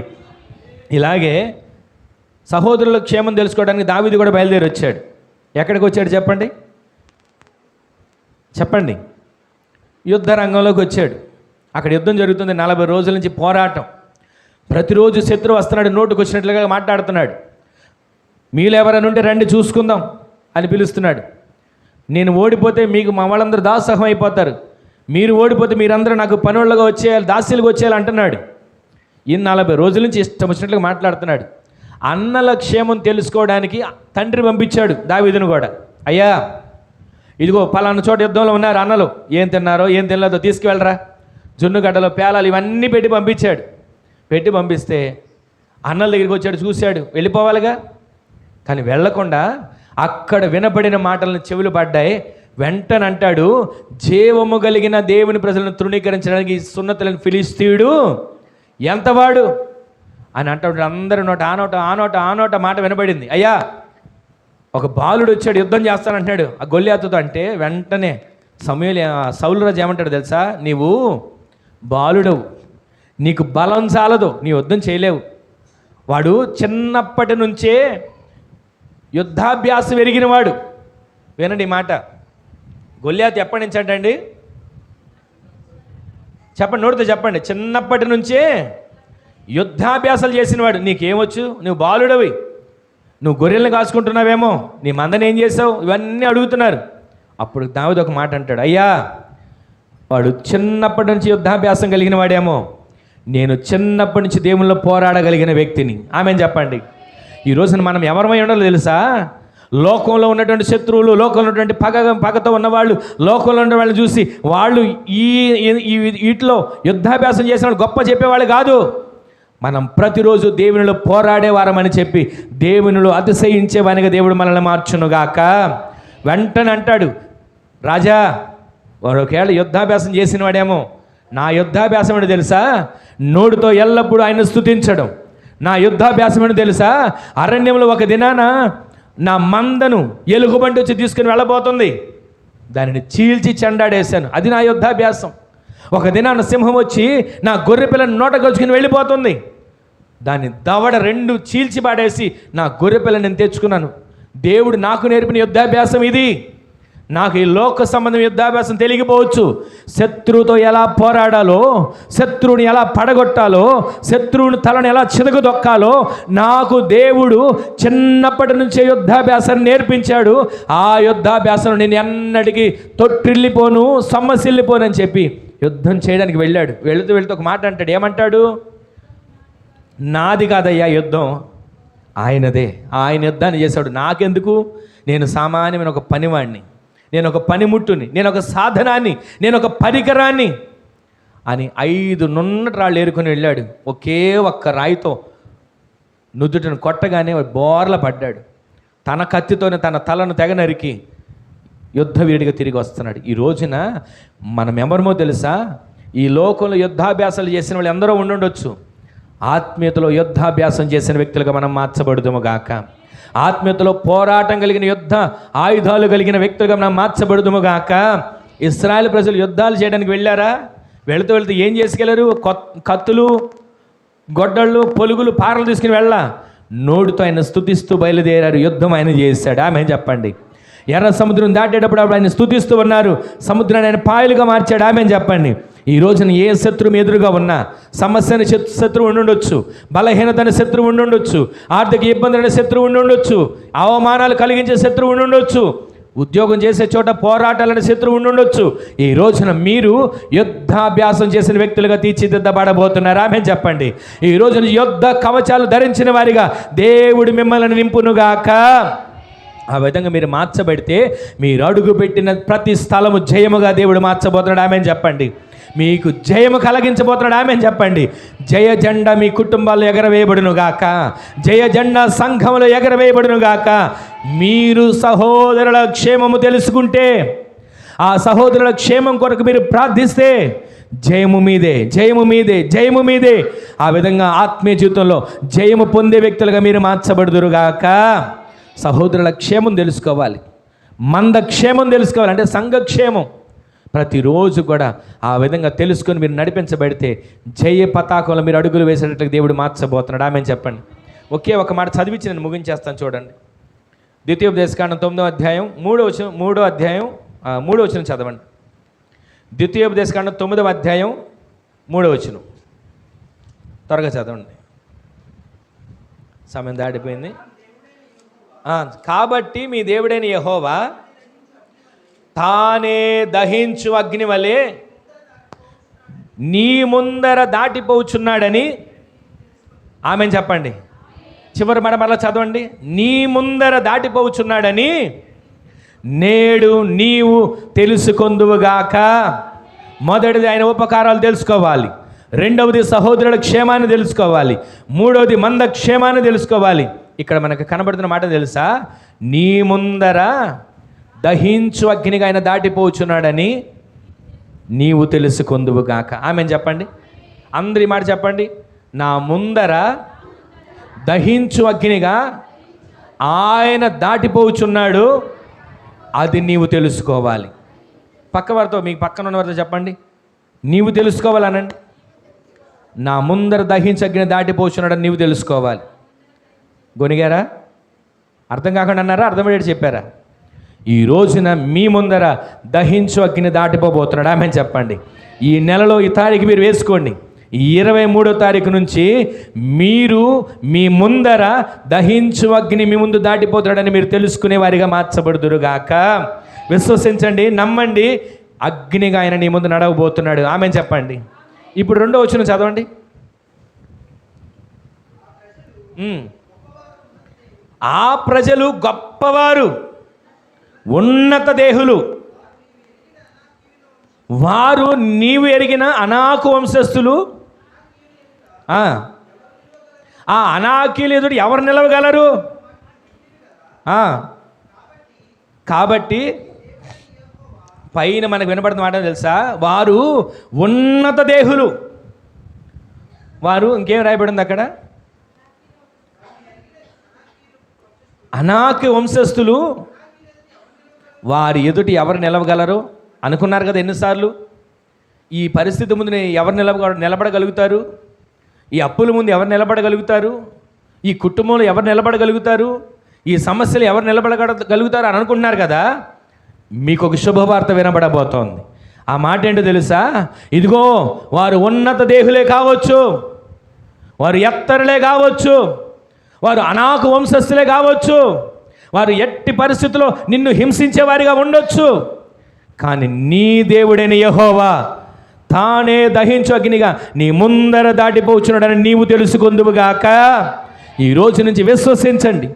Speaker 1: ఇలాగే సహోదరుల క్షేమం తెలుసుకోవడానికి దావీదు కూడా బయలుదేరి వచ్చాడు. ఎక్కడికి వచ్చాడు చెప్పండి? యుద్ధ రంగంలోకి వచ్చాడు. అక్కడ యుద్ధం జరుగుతుంది. 40 రోజుల నుంచి పోరాటం. ప్రతిరోజు శత్రువు వస్తున్నాడు, నోటుకు వచ్చినట్లుగా మాట్లాడుతున్నాడు. మీలో ఎవరైనా ఉంటే రండి చూసుకుందాం అని పిలుస్తున్నాడు. నేను ఓడిపోతే మీకు మా వాళ్ళందరూ దాసోహం అయిపోతారు, మీరు ఓడిపోతే మీరందరూ నాకు పనులుగా వచ్చేయాలి, దాసీలుగా వచ్చేయాలి అంటున్నాడు. ఈ 40 రోజుల నుంచి ఇష్టం వచ్చినట్లుగా మాట్లాడుతున్నాడు. అన్నల క్షేమం తెలుసుకోవడానికి తండ్రి పంపించాడు దావీదును కూడా. అయ్యా ఇదిగో పలానా చోట యుద్ధంలో ఉన్నారు అన్నలు, ఏం తిన్నారో ఏం తినలేదో తీసుకువెళ్ళరా, జున్నుగడ్డలో పేలాలు ఇవన్నీ పెట్టి పంపించాడు. పెట్టి పంపిస్తే అన్నల దగ్గరికి వచ్చాడు, చూశాడు, వెళ్ళిపోవాలిగా. కానీ వెళ్ళకుండా అక్కడ వినబడిన మాటలను చెవులు పడ్డాయి. వెంటనే అంటాడు, జీవము కలిగిన దేవుని ప్రజలను తృణీకరించడానికి సున్నతులను ఫిలిస్తీయుడు ఎంతవాడు అని అంటాడు. అందరి నోట ఆ నోట మాట వినబడింది. అయ్యా, ఒక బాలుడు వచ్చాడు, యుద్ధం చేస్తానంటున్నాడు ఆ గొల్లియాతుతో. అంటే వెంటనే సౌలు రాజు ఏమంటాడు తెలుసా, నీవు బాలుడవు, నీకు బలం చాలదు, నీ యుద్ధం చేయలేవు. వాడు చిన్నప్పటి నుంచే యుద్ధాభ్యాసం ఎరిగినవాడు. వినండి మాట, గొల్లియాతు ఎప్పటి నుంచి అంటండి, చెప్పండి, నోటితో చెప్పండి. చిన్నప్పటి నుంచే యుద్ధాభ్యాసాలు చేసినవాడు. నీకేమొచ్చు, నువ్వు బాలుడవి, నువ్వు గొర్రెలను కాసుకుంటున్నావేమో, నీ మందని ఏం చేసావు, ఇవన్నీ అడుగుతున్నారు. అప్పుడు దావీదు ఒక మాట అంటాడు, అయ్యా, వాడు చిన్నప్పటి నుంచి యుద్ధాభ్యాసం కలిగిన వాడేమో, నేను చిన్నప్పటి నుంచి దేవుళ్ళలో పోరాడగలిగిన వ్యక్తిని. ఆమెను చెప్పండి. ఈ రోజున మనం ఎవరమై ఉండాలో తెలుసా? లోకంలో ఉన్నటువంటి శత్రువులు, లోకంలో ఉన్నటువంటి పగతో ఉన్నవాళ్ళు, లోకంలో ఉన్న వాళ్ళని చూసి వాళ్ళు వీటిలో యుద్ధాభ్యాసం చేసిన వాళ్ళు గొప్ప చెప్పేవాళ్ళు కాదు. మనం ప్రతిరోజు దేవునిలో పోరాడేవారమని చెప్పి దేవునిలో అతిశయించేవానిగా దేవుడు మనల్ని మార్చునుగాక. వెంటనే అంటాడు, రాజా, వాడు ఒకవేళ యుద్ధాభ్యాసం చేసిన వాడేమో, నా యుద్ధాభ్యాసం ఏంటో తెలుసా? నోటితో ఎల్లప్పుడూ ఆయన స్తుతించడం. నా యుద్ధాభ్యాసం ఏంటో తెలుసా? అరణ్యంలో ఒక దినాన నా మందను ఎలుగుబంటి వచ్చి తీసుకుని వెళ్ళబోతుంది, దానిని చీల్చి చెండాడేశాను, అది నా యుద్ధాభ్యాసం. ఒక దినాన సింహం వచ్చి నా గొర్రె పిల్లని నోట గొలుచుకుని వెళ్ళిపోతుంది, దాన్ని దవడ 2 చీల్చి పాడేసి నా గొర్రె పిల్లని నేను తెచ్చుకున్నాను. దేవుడు నాకు నేర్పిన యుద్ధాభ్యాసం ఇది. నాకు ఈ లోక సంబంధం యుద్ధాభ్యాసం తెలియకపోవచ్చు. శత్రువుతో ఎలా పోరాడాలో, శత్రువుని ఎలా పడగొట్టాలో, శత్రువుని తలను ఎలా చితకదొక్కాలో నాకు దేవుడు చిన్నప్పటి నుంచే యుద్ధాభ్యాసాన్ని నేర్పించాడు. ఆ యుద్ధాభ్యాసం నేను ఎన్నటికీ తొట్టిల్లిపోను, సొమ్మసిల్లిపోను అని చెప్పి యుద్ధం చేయడానికి వెళ్ళాడు. వెళుతూ ఒక మాట అంటాడు. ఏమంటాడు? నాది కాదయ్యా యుద్ధం, ఆయనదే. ఆయన యుద్ధాన్ని చేశాడు, నాకెందుకు? నేను సామాన్యమైన ఒక పనివాడిని, నేను ఒక పనిముట్టుని, నేను ఒక సాధనాన్ని, నేను ఒక పరికరాన్ని అని 5 నున్నటి రాళ్ళు ఏరుకొని వెళ్ళాడు. ఒకే ఒక్క రాయితో నుదుటిని కొట్టగానే బోర్ల పడ్డాడు. తన కత్తితోనే తన తలను తెగ నరికి యుద్ధ వీడిగా తిరిగి వస్తున్నాడు. ఈ రోజున మనం ఎవరమో తెలుసా? ఈ లోకంలో యుద్ధాభ్యాసాలు చేసిన వాళ్ళు ఎందరో ఉండుండొచ్చు. ఆత్మీయతలో యుద్ధాభ్యాసం చేసిన వ్యక్తులుగా మనం మార్చబడుదుము గాక. ఆత్మీయతలో పోరాటం కలిగిన యుద్ధ ఆయుధాలు కలిగిన వ్యక్తులుగా మనం మార్చబడుదుము గాక. ఇశ్రాయేలు ప్రజలు యుద్ధాలు చేయడానికి వెళ్ళారా? వెళుతూ ఏం చేసుకెళ్ళారు? కత్తులు, గొడ్డళ్ళు, పొలుగులు, పారలు తీసుకుని వెళ్ళా. నోటితో ఆయన స్తుతిస్తూ బయలుదేరారు. యుద్ధం ఆయన చేశాడు. ఆమె చెప్పండి. ఎర్ర సముద్రం దాటేటప్పుడు ఆయన స్తుతిస్తూ ఉన్నారు. సముద్రాన్ని ఆయన పాయలుగా మార్చాడు. ఆమె చెప్పండి. ఈ రోజున ఏ శత్రువు ఎదురుగా ఉన్నా, సమస్యని శత్రువు ఉండుండొచ్చు, బలహీనతని శత్రువు ఉండుండొచ్చు, ఆర్థిక ఇబ్బందులైన శత్రువు ఉండుండొచ్చు, అవమానాలు కలిగించే శత్రువు ఉండుండొచ్చు, ఉద్యోగం చేసే చోట పోరాటాలని శత్రువు ఉండుండొచ్చు. ఈ రోజున మీరు యుద్ధాభ్యాసం చేసిన వ్యక్తులుగా తీర్చిదిద్దబడబోతున్నారు. ఆమె చెప్పండి. ఈ రోజున యుద్ధ కవచాలు ధరించిన వారిగా దేవుడు మిమ్మల్ని నింపునుగాక. ఆ విధంగా మీరు మార్చబడితే మీరు అడుగు పెట్టిన ప్రతి స్థలము జయముగా దేవుడు మార్చబోతున్నాడు. ఆమె చెప్పండి. మీకు జయము కలిగించబోతున్నాడు. ఆమె చెప్పండి. జయ జెండా మీ కుటుంబాల్లో ఎగరవేయబడును గాక. జయ జెండా సంఘంలో ఎగరవేయబడును గాక. మీరు సహోదరుల క్షేమము తెలుసుకుంటే, ఆ సహోదరుల క్షేమం కొరకు మీరు ప్రార్థిస్తే జయము మీదే, జయము మీదే, జయము మీదే. ఆ విధంగా ఆత్మీయ జీవితంలో జయము పొందే వ్యక్తులుగా మీరు మార్చబడుదురుగాక. సహోదరుల క్షేమం తెలుసుకోవాలి, మంద క్షేమం తెలుసుకోవాలి, అంటే సంఘక్షేమం. ప్రతిరోజు కూడా ఆ విధంగా తెలుసుకొని మీరు నడిపించబడితే జయ పతాకంలో మీరు అడుగులు వేసేటట్టు దేవుడు మార్చబోతున్నాడు. ఆమె చెప్పండి. ఒకే ఒక మాట చదివించి నేను ముగించేస్తాను. చూడండి, ద్వితీయోపదేశకాండం 9వ అధ్యాయం 3వ వచనం చదవండి. ద్వితీయోపదేశకాండం 9వ అధ్యాయం 3వ వచనం త్వరగా చదవండి, సమయం దాటిపోయింది. కాబట్టి మీ దేవుడైన యెహోవా తానే దహించు అగ్ని వలె నీ ముందర దాటిపోచున్నాడని. ఆమె చెప్పండి. చివరి మరలా చదవండి. నీ ముందర దాటిపోచున్నాడని నేడు నీవు తెలుసుకొందువుగాక. మొదటిది ఆయన ఉపకారాలు తెలుసుకోవాలి, రెండవది సహోదరుల క్షేమాన్ని తెలుసుకోవాలి, మూడవది మంద క్షేమాన్ని తెలుసుకోవాలి. ఇక్కడ మనకు కనబడుతున్న మాట తెలుసా? నీ ముందర దహించు అగ్నిగా ఆయన దాటిపోచున్నాడని నీవు తెలుసుకొందువుగాక. ఆమెను చెప్పండి, అందరి మాట చెప్పండి. నా ముందర దహించు అగ్నిగా ఆయన దాటిపోచున్నాడు, అది నీవు తెలుసుకోవాలి. పక్కవారితో, మీకు పక్కన ఉన్నవారితో చెప్పండి, నీవు తెలుసుకోవాలనండి. నా ముందర దహించు అగ్ని దాటిపోచున్నాడని నీవు తెలుసుకోవాలి. గొనిగారా? అర్థం కాకుండా అన్నారా? అర్థమయ్యేది చెప్పారా? ఈ రోజున మీ ముందర దహించు అగ్ని దాటిపోబోతున్నాడు. ఆమె చెప్పండి. ఈ నెలలో ఈ తారీఖు మీరు వేసుకోండి, 23వ తారీఖు నుంచి మీరు మీ ముందర దహించు అగ్ని మీ ముందు దాటిపోతాడని మీరు తెలుసుకునే వారిగా మార్చబడుదురుగాక. విశ్వసించండి, నమ్మండి, అగ్నిగా ఆయన నీ ముందు నడవబోతున్నాడు. ఆమె చెప్పండి. ఇప్పుడు 2వ వచనం చదవండి. ఆ ప్రజలు గొప్పవారు, ఉన్నత దేహులు, వారు నీవు ఎరిగిన అనాకు వంశస్థులు. ఆ అనాకీలు ఎదుటి ఎవరు నిలవగలరు? కాబట్టి పైన మనకు వినపడుతున్న మాట తెలుసా? వారు ఉన్నత దేహులు. వారు ఇంకేం రాయబడింది అక్కడ? అనాకి వంశస్థులు, వారి ఎదుటి ఎవరు నిలవగలరు అనుకున్నారు కదా ఎన్నిసార్లు? ఈ పరిస్థితి ముందు ఎవరు నిలబడగలుగుతారు? ఈ అప్పుల ముందు ఎవరు నిలబడగలుగుతారు? ఈ కుటుంబంలో ఎవరు నిలబడగలుగుతారు? ఈ సమస్యలు ఎవరు నిలబడగలుగుతారు అని అనుకుంటున్నారు కదా. మీకు ఒక శుభవార్త వినబడబోతోంది. ఆ మాట ఏంటో తెలుసా? ఇదిగో, వారు ఉన్నత దేహులే కావచ్చు, వారు ఎత్తరులే కావచ్చు, వారు అనాకు వంశస్థులే కావచ్చు, వారు ఎట్టి పరిస్థితుల్లో నిన్ను హింసించేవారిగా ఉండొచ్చు, కానీ నీ దేవుడైన యెహోవా తానే దహించు అగ్నిగా నీ ముందర దాటిపోచున్నాడని నీవు తెలుసుకొందువుగాక. ఈ రోజు నుంచి విశ్వసించండి,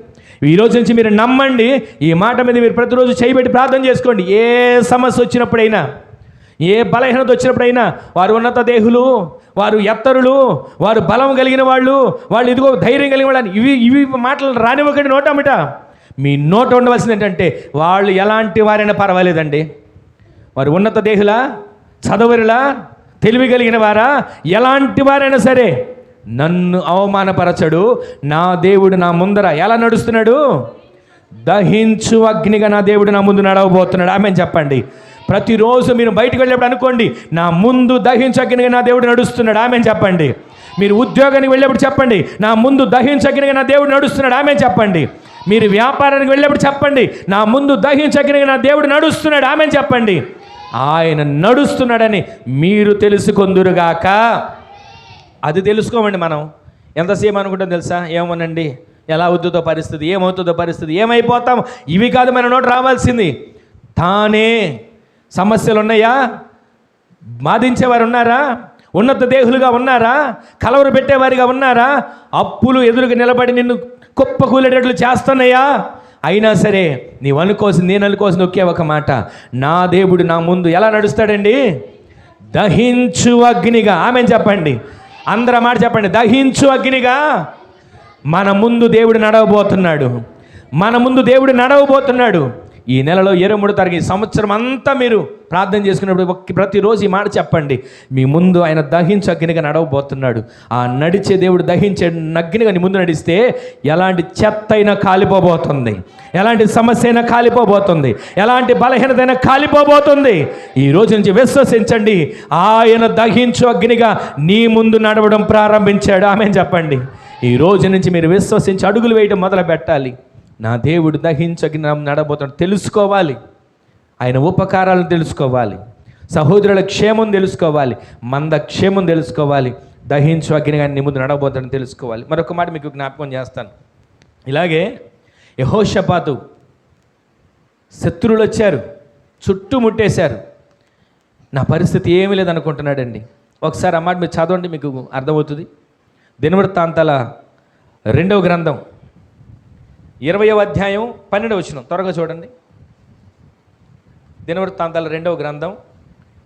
Speaker 1: ఈ రోజు నుంచి మీరు నమ్మండి. ఈ మాట మీద మీరు ప్రతిరోజు చేయబెట్టి ప్రార్థన చేసుకోండి. ఏ సమస్య వచ్చినప్పుడైనా, ఏ బలహీనత వచ్చినప్పుడైనా, వారు ఉన్నత దేహులు, వారు ఎత్తరులు, వారు బలం కలిగిన వాళ్ళు, వాళ్ళు ఇదిగో ధైర్యం కలిగిన వాళ్ళు, ఇవి మాటలు రానివ్వకండి నోటమిట. మీ నోట ఉండవలసింది ఏంటంటే, వాళ్ళు ఎలాంటి వారైనా పర్వాలేదండి. వారు ఉన్నత దేహులా, చదవరులా, తెలివి కలిగిన వారా, ఎలాంటి వారైనా సరే నన్ను అవమానపరచడు. నా దేవుడు నా ముందర ఎలా నడుస్తున్నాడు? దహించు అగ్నిగా నా దేవుడు నా ముందు నడవబోతున్నాడు. ఆమె చెప్పండి. ప్రతిరోజు మీరు బయటకు వెళ్ళేప్పుడు అనుకోండి, నా ముందు దహించు అగ్నిగా నా దేవుడు నడుస్తున్నాడు. ఆమె చెప్పండి. మీరు ఉద్యోగానికి వెళ్ళేప్పుడు చెప్పండి, నా ముందు దహించు అగ్నిగా నా దేవుడు నడుస్తున్నాడు. ఆమె చెప్పండి. మీరు వ్యాపారానికి వెళ్ళేప్పుడు చెప్పండి, నా ముందు దహించు అగ్నిగా నా దేవుడు నడుస్తున్నాడు. ఆమె చెప్పండి. ఆయన నడుస్తున్నాడని మీరు తెలుసుకొందురుగాక. అది తెలుసుకోమండి. మనం ఎంతసేపు అనుకుంటాం తెలుసా? ఏమోనండి, ఎలా అవుతుందో పరిస్థితి, ఏమవుతుందో పరిస్థితి, ఏమైపోతాం, ఇవి కాదు మన నోట రావాల్సింది. తానే సమస్యలు ఉన్నాయా? బాధించేవారు ఉన్నారా? ఉన్నత దేహులుగా ఉన్నారా? కలవరు పెట్టేవారిగా ఉన్నారా? అప్పులు ఎదురుగా నిలబడి నిన్ను కుప్పకూలేటట్లు చేస్తున్నాయా? అయినా సరే నీవు అనుకోసింది, నేను అనుకోసింది ఒకే ఒక మాట, నా దేవుడు నా ముందు ఎలా నడుస్తాడండి? దహించు అగ్నిగా. ఆమె చెప్పండి. అందరూ మాట చెప్పండి. దహించు అగ్నిగా మన ముందు దేవుడు నడవబోతున్నాడు. మన ముందు దేవుడు నడవబోతున్నాడు. ఈ నెలలో 23వ తారీఖు, సంవత్సరం అంతా మీరు ప్రార్థన చేసుకున్నప్పుడు ప్రతిరోజు ఈ మాట చెప్పండి. మీ ముందు ఆయన దహించు అగ్నిగా నడవబోతున్నాడు. ఆ నడిచే దేవుడు దహించే అగ్నిగా నీ ముందు నడిస్తే ఎలాంటి చెత్త అయినా కాలిపోబోతుంది, ఎలాంటి సమస్య అయినా కాలిపోబోతుంది, ఎలాంటి బలహీనత అయినా కాలిపోబోతుంది. ఈ రోజు నుంచి విశ్వసించండి, ఆయన దహించు అగ్నిగా నీ ముందు నడవడం ప్రారంభించాడు. ఆమె చెప్పండి. ఈ రోజు నుంచి మీరు విశ్వసించి అడుగులు వేయడం మొదలు పెట్టాలి. నా దేవుడు దహించగిన నడబోతున్నాడు. తెలుసుకోవాలి, ఆయన ఉపకారాలను తెలుసుకోవాలి, సహోదరుల క్షేమం తెలుసుకోవాలి, మంద క్షేమం తెలుసుకోవాలి, దహించు అగ్నిగా నీ ముందు నడబోతాడని తెలుసుకోవాలి. మరొక మాట మీకు జ్ఞాపకం చేస్తాను. ఇలాగే యెహోషాపాతు శత్రువులు వచ్చారు, చుట్టుముట్టేశారు. నా పరిస్థితి ఏమీ లేదనుకుంటున్నాడండి. ఒకసారి ఆ మాట మీరు చదవండి, మీకు అర్థమవుతుంది. దినవృత్తాంతాల 2వ గ్రంథం 20వ అధ్యాయం 12వ వచనం త్వరగా చూడండి. దినవృత్తాంతాల 2వ గ్రంథం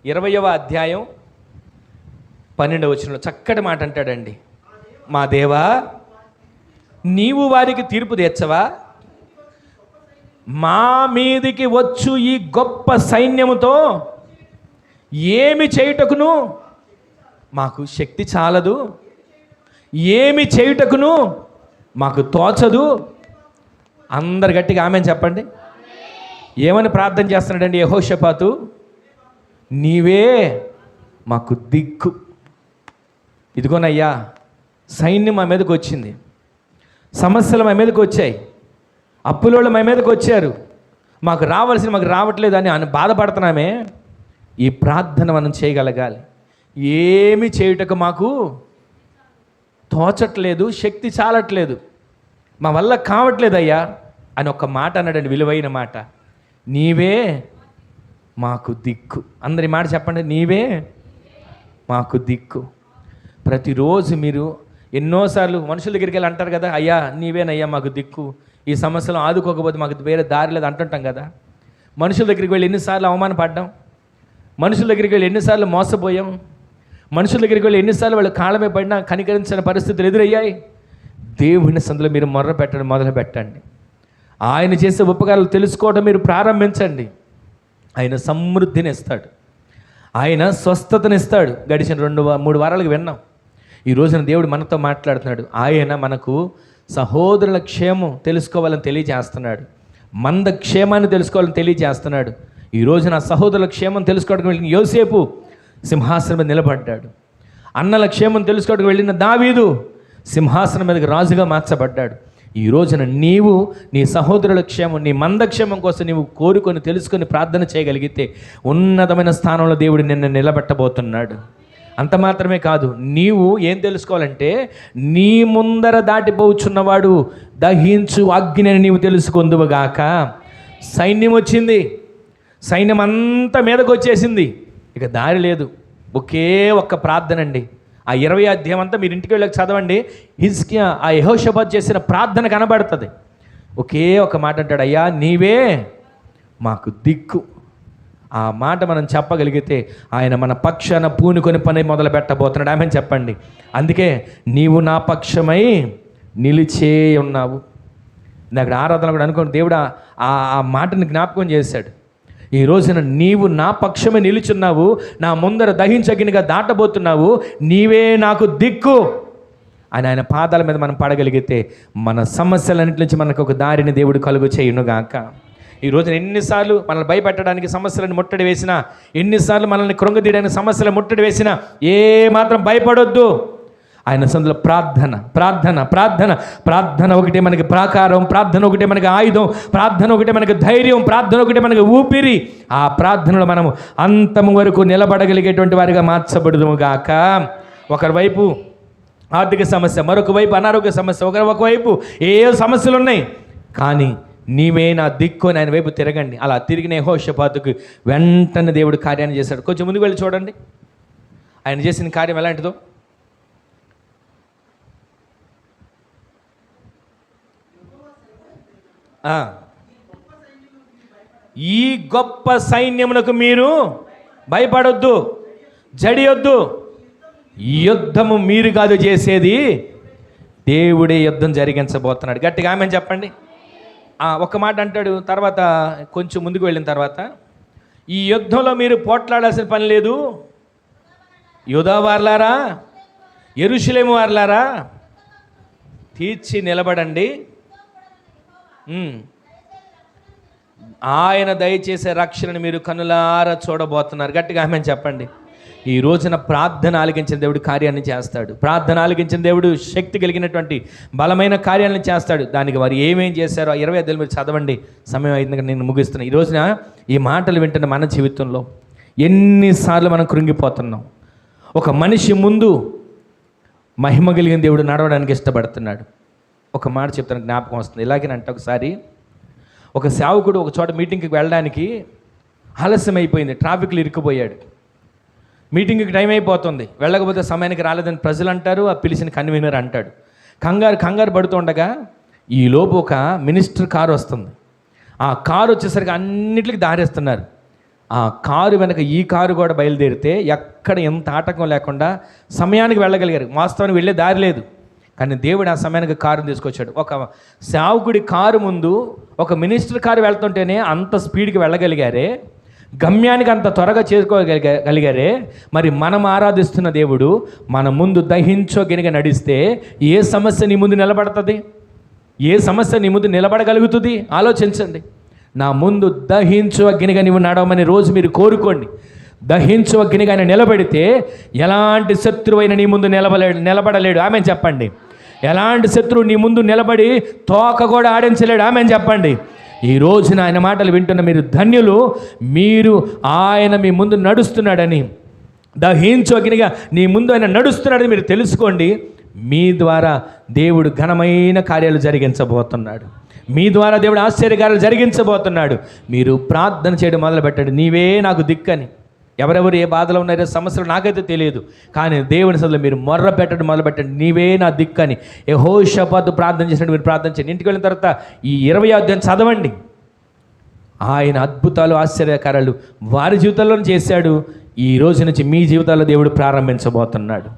Speaker 1: 20వ అధ్యాయం 12వ వచనంలో చక్కటి మాట అంటాడండి. మా దేవా, నీవు వారికి తీర్పు తీర్చవా? మా మీదికి వచ్చు ఈ గొప్ప సైన్యముతో ఏమి చేయుటకును మాకు శక్తి చాలదు, ఏమి చేయుటకును మాకు తోచదు. అందరు గట్టిగా ఆమేన్ చెప్పండి. ఏమని ప్రార్థన చేస్తున్నాడండి యెహోషాపాతు? నీవే మాకు దిక్కు. ఇదిగోనయ్యా, సైన్యం మా మీదకి వచ్చింది, సమస్యలు మా మీదకి వచ్చాయి, అప్పులోళ్ళు మా మీదకి వచ్చారు, మాకు మాకు రావట్లేదు అని బాధపడుతున్నామే. ఈ ప్రార్థన మనం చేయగలగాలి. ఏమి చేయుటకు మాకు తోచట్లేదు, శక్తి చాలట్లేదు, మా వల్ల కావట్లేదయ్యా అని ఒక మాట అన్నాడండి, విలువైన మాట. నీవే మాకు దిక్కు. అందరి మాట చెప్పండి, నీవే మాకు దిక్కు. ప్రతిరోజు మీరు ఎన్నోసార్లు మనుషుల దగ్గరికి వెళ్ళి అంటారు కదా, అయ్యా నీవేనయ్యా మాకు దిక్కు, ఈ సమస్యలు ఆదుకోకపోతే మాకు వేరే దారి లేదు అంటుంటాం కదా. మనుషుల దగ్గరికి వెళ్ళి ఎన్నిసార్లు అవమానపడ్డాం, మనుషుల దగ్గరికి వెళ్ళి ఎన్నిసార్లు మోసపోయాం, మనుషుల దగ్గరికి వెళ్ళి ఎన్నిసార్లు వాళ్ళు కాళ్ళమే పడినా కనికరించిన పరిస్థితులు ఎదురయ్యాయి. దేవుని సందులో మీరు మొర్ర పెట్టడం మొదలు పెట్టండి. ఆయన చేసే ఉపకారాలు తెలుసుకోవడం మీరు ప్రారంభించండి. ఆయన సమృద్ధిని ఇస్తాడు, ఆయన స్వస్థతనిస్తాడు. గడిచిన 2-3 వారాలకు విన్నాం. ఈ రోజున దేవుడు మనతో మాట్లాడుతున్నాడు. ఆయన మనకు సహోదరుల క్షేమం తెలుసుకోవాలని తెలియజేస్తున్నాడు, మంద క్షేమాన్ని తెలుసుకోవాలని తెలియజేస్తున్నాడు. ఈ రోజున సహోదరుల క్షేమం తెలుసుకోవడానికి వెళ్ళిన యోసేపు సింహాసనం మీద నిలబడ్డాడు. అన్నల క్షేమం తెలుసుకోవడానికి వెళ్ళిన దావీదు సింహాసనం మీదకి రాజుగా మార్చబడ్డాడు. ఈ రోజున నీవు నీ సహోదరుల క్షేమం, నీ మందక్షేమం కోసం నీవు కోరుకొని తెలుసుకొని ప్రార్థన చేయగలిగితే ఉన్నతమైన స్థానంలో దేవుడు నిన్ను నిలబెట్టబోతున్నాడు. అంత మాత్రమే కాదు, నీవు ఏం తెలుసుకోవాలంటే నీ ముందర దాటిపోచున్నవాడు దహించు అగ్ని నీవు తెలుసుకొందువుగాక. సైన్యం వచ్చింది, సైన్యం అంతా మీదకి వచ్చేసింది, ఇక దారి లేదు. ఒకే ఒక్క ప్రార్థన అండి. ఆ 20వ అధ్యాయం అంతా మీరు ఇంటికి వెళ్ళక చదవండి. హిజ్కియా ఆ యెహోషాపాతు చేసిన ప్రార్థన కనబడుతుంది. ఒకే ఒక మాట అంటాడు, అయ్యా నీవే మాకు దిక్కు. ఆ మాట మనం చెప్పగలిగితే ఆయన మన పక్షాన పూనుకొని పని మొదలు పెట్టబోతున్నాడు. ఆమె చెప్పండి. అందుకే నీవు నా పక్షమై నిలిచే ఉన్నావు. అక్కడ ఆరాధన కూడా అనుకోండి, దేవుడు ఆ మాటని జ్ఞాపకం చేశాడు. ఈ రోజున నీవు నా పక్షమే నిలుచున్నావు, నా ముందర దహించగినిగా దాటబోతున్నావు, నీవే నాకు దిక్కు అని ఆయన పాదాల మీద మనం పడగలిగితే మన సమస్యలన్నింటి నుంచి మనకు ఒక దారిని దేవుడు కలుగు చేయునుగాక. ఈ రోజున ఎన్నిసార్లు మనల్ని భయపెట్టడానికి సమస్యలను ముట్టడి వేసినా, ఎన్నిసార్లు మనల్ని కృంగదీయడానికి సమస్యలను ముట్టడి వేసినా ఏ మాత్రం భయపడొద్దు. ఆయన సందులో ప్రార్థన ప్రార్థన ప్రార్థన ప్రార్థన ఒకటే మనకి ప్రాకారం, ప్రార్థన ఒకటే మనకి ఆయుధం, ప్రార్థన ఒకటే మనకి ధైర్యం, ప్రార్థన ఒకటే మనకి ఊపిరి. ఆ ప్రార్థనలో మనము అంతము వరకు నిలబడగలిగేటువంటి వారిగా మార్చబడుదుము గాక. ఒకరి వైపు ఆర్థిక సమస్య, మరొక వైపు అనారోగ్య సమస్య, ఒకవైపు ఏ సమస్యలు ఉన్నాయి, కానీ నీవే నా దిక్కు అని ఆయన వైపు తిరగండి. అలా తిరిగిన యెహోషాపాతుకు వెంటనే దేవుడు కార్యాన్ని చేశాడు. కొంచెం ముందుకు వెళ్ళి చూడండి ఆయన చేసిన కార్యం ఎలాంటిదో. ఈ గొప్ప సైన్యమునకు మీరు భయపడొద్దు, జడియొద్దు. యుద్ధము మీరు కాదు చేసేది, దేవుడే యుద్ధం జరిగించబోతున్నాడు. గట్టిగా ఆమేన్ చెప్పండి. ఒక మాట అంటాడు. తర్వాత కొంచెం ముందుకు వెళ్ళిన తర్వాత, ఈ యుద్ధంలో మీరు పోట్లాడాల్సిన పని లేదు, యూదా వార్లారా, యెరూషలేము వార్లారా, తీర్చి నిలబడండి, ఆయన దయచేసే రక్షణను మీరు కనులారా చూడబోతున్నారు. గట్టిగా ఆమేన్ చెప్పండి. ఈ రోజున ప్రార్థన ఆలకించిన దేవుడు కార్యాన్ని చేస్తాడు. ప్రార్థన ఆలకించిన దేవుడు శక్తి కలిగినటువంటి బలమైన కార్యాలను చేస్తాడు. దానికి వారు ఏమేం చేశారో 20 అధ్యాయాలు మీరు చదవండి. సమయం అయింది, నేను ముగిస్తున్నాను. ఈ రోజున ఈ మాటలు వింటున్న మన జీవితంలో ఎన్నిసార్లు మనం కృంగిపోతున్నాం. ఒక మనిషి ముందు మహిమ కలిగిన దేవుడు నడవడానికి ఇష్టపడుతున్నాడు. ఒక మాట చెప్తాను, జ్ఞాపకం వస్తుంది. ఇలాగేనంటే ఒకసారి ఒక సేవకుడు ఒక చోట మీటింగ్కి వెళ్ళడానికి ఆలస్యం అయిపోయింది, ట్రాఫిక్లో ఇరుక్కుపోయాడు. మీటింగ్కి టైం అయిపోతుంది, వెళ్ళకపోతే సమయానికి రాలేదని ప్రజలు అంటారు, ఆ పిలిచిన కన్వీనర్ అంటాడు. కంగారు పడుతూ ఉండగా ఈలోపు ఒక మినిస్టర్ కారు వస్తుంది. ఆ కారు వచ్చేసరికి అన్నిటికీ దారేస్తున్నారు. ఆ కారు వెనక ఈ కారు కూడా బయలుదేరితే ఎక్కడ ఎంత ఆటంకం లేకుండా సమయానికి వెళ్ళగలిగారు. వాస్తవానికి వెళ్ళే దారి లేదు, కానీ దేవుడు ఆ సమయానికి కారుని తీసుకొచ్చాడు. ఒక సేవకుడి కారు ముందు ఒక మినిస్టర్ కారు వెళ్తుంటేనే అంత స్పీడ్కి వెళ్ళగలిగారే, గమ్యానికి అంత త్వరగా చేరుకోగలిగారే. మరి మనం ఆరాధిస్తున్న దేవుడు మన ముందు దహించోగినిగా నడిస్తే ఏ సమస్య నీ ముందు నిలబడుతుంది? ఏ సమస్య నీ ముందు నిలబడగలుగుతుంది? ఆలోచించండి. నా ముందు దహించు అగ్నిగా నీవు నడవమని రోజు మీరు కోరుకోండి. దహించు అగ్నిగా ఆయన నిలబడితే ఎలాంటి శత్రువైన నీ ముందు నిలబడలేడు. ఆమె చెప్పండి. ఎలాంటి శత్రువు నీ ముందు నిలబడి తోక కూడా ఆడించలేడు. ఆమె చెప్పండి. ఈ రోజున ఆయన మాటలు వింటున్న మీరు ధన్యులు. మీరు ఆయన మీ ముందు నడుస్తున్నాడని, దహించు అగ్నిగా నీ ముందు ఆయన నడుస్తున్నాడని మీరు తెలుసుకోండి. మీ ద్వారా దేవుడు ఘనమైన కార్యాలు జరిగించబోతున్నాడు. మీ ద్వారా దేవుడు ఆశ్చర్యకార్యాలు జరిగించబోతున్నాడు. మీరు ప్రార్థన చేయడం మొదలుపెట్టండి. నీవే నాకు దిక్కని. ఎవరెవరు ఏ బాధలో ఉన్నారో సమస్యలు నాకైతే తెలియదు, కానీ దేవుని సదులు మీరు మొర్ర పెట్టడం మొదలుపెట్టండి. నీవే నా దిక్కని యెహోషాపాతు ప్రార్థన చేసినట్టు మీరు ప్రార్థన చేయండి. ఇంటికి వెళ్ళిన తర్వాత ఈ 20వ అధ్యాయం చదవండి. ఆయన అద్భుతాలు ఆశ్చర్యకార్యాలు వారి జీవితంలో చేశాడు. ఈ రోజు నుంచి మీ జీవితాల్లో దేవుడు ప్రారంభించబోతున్నాడు.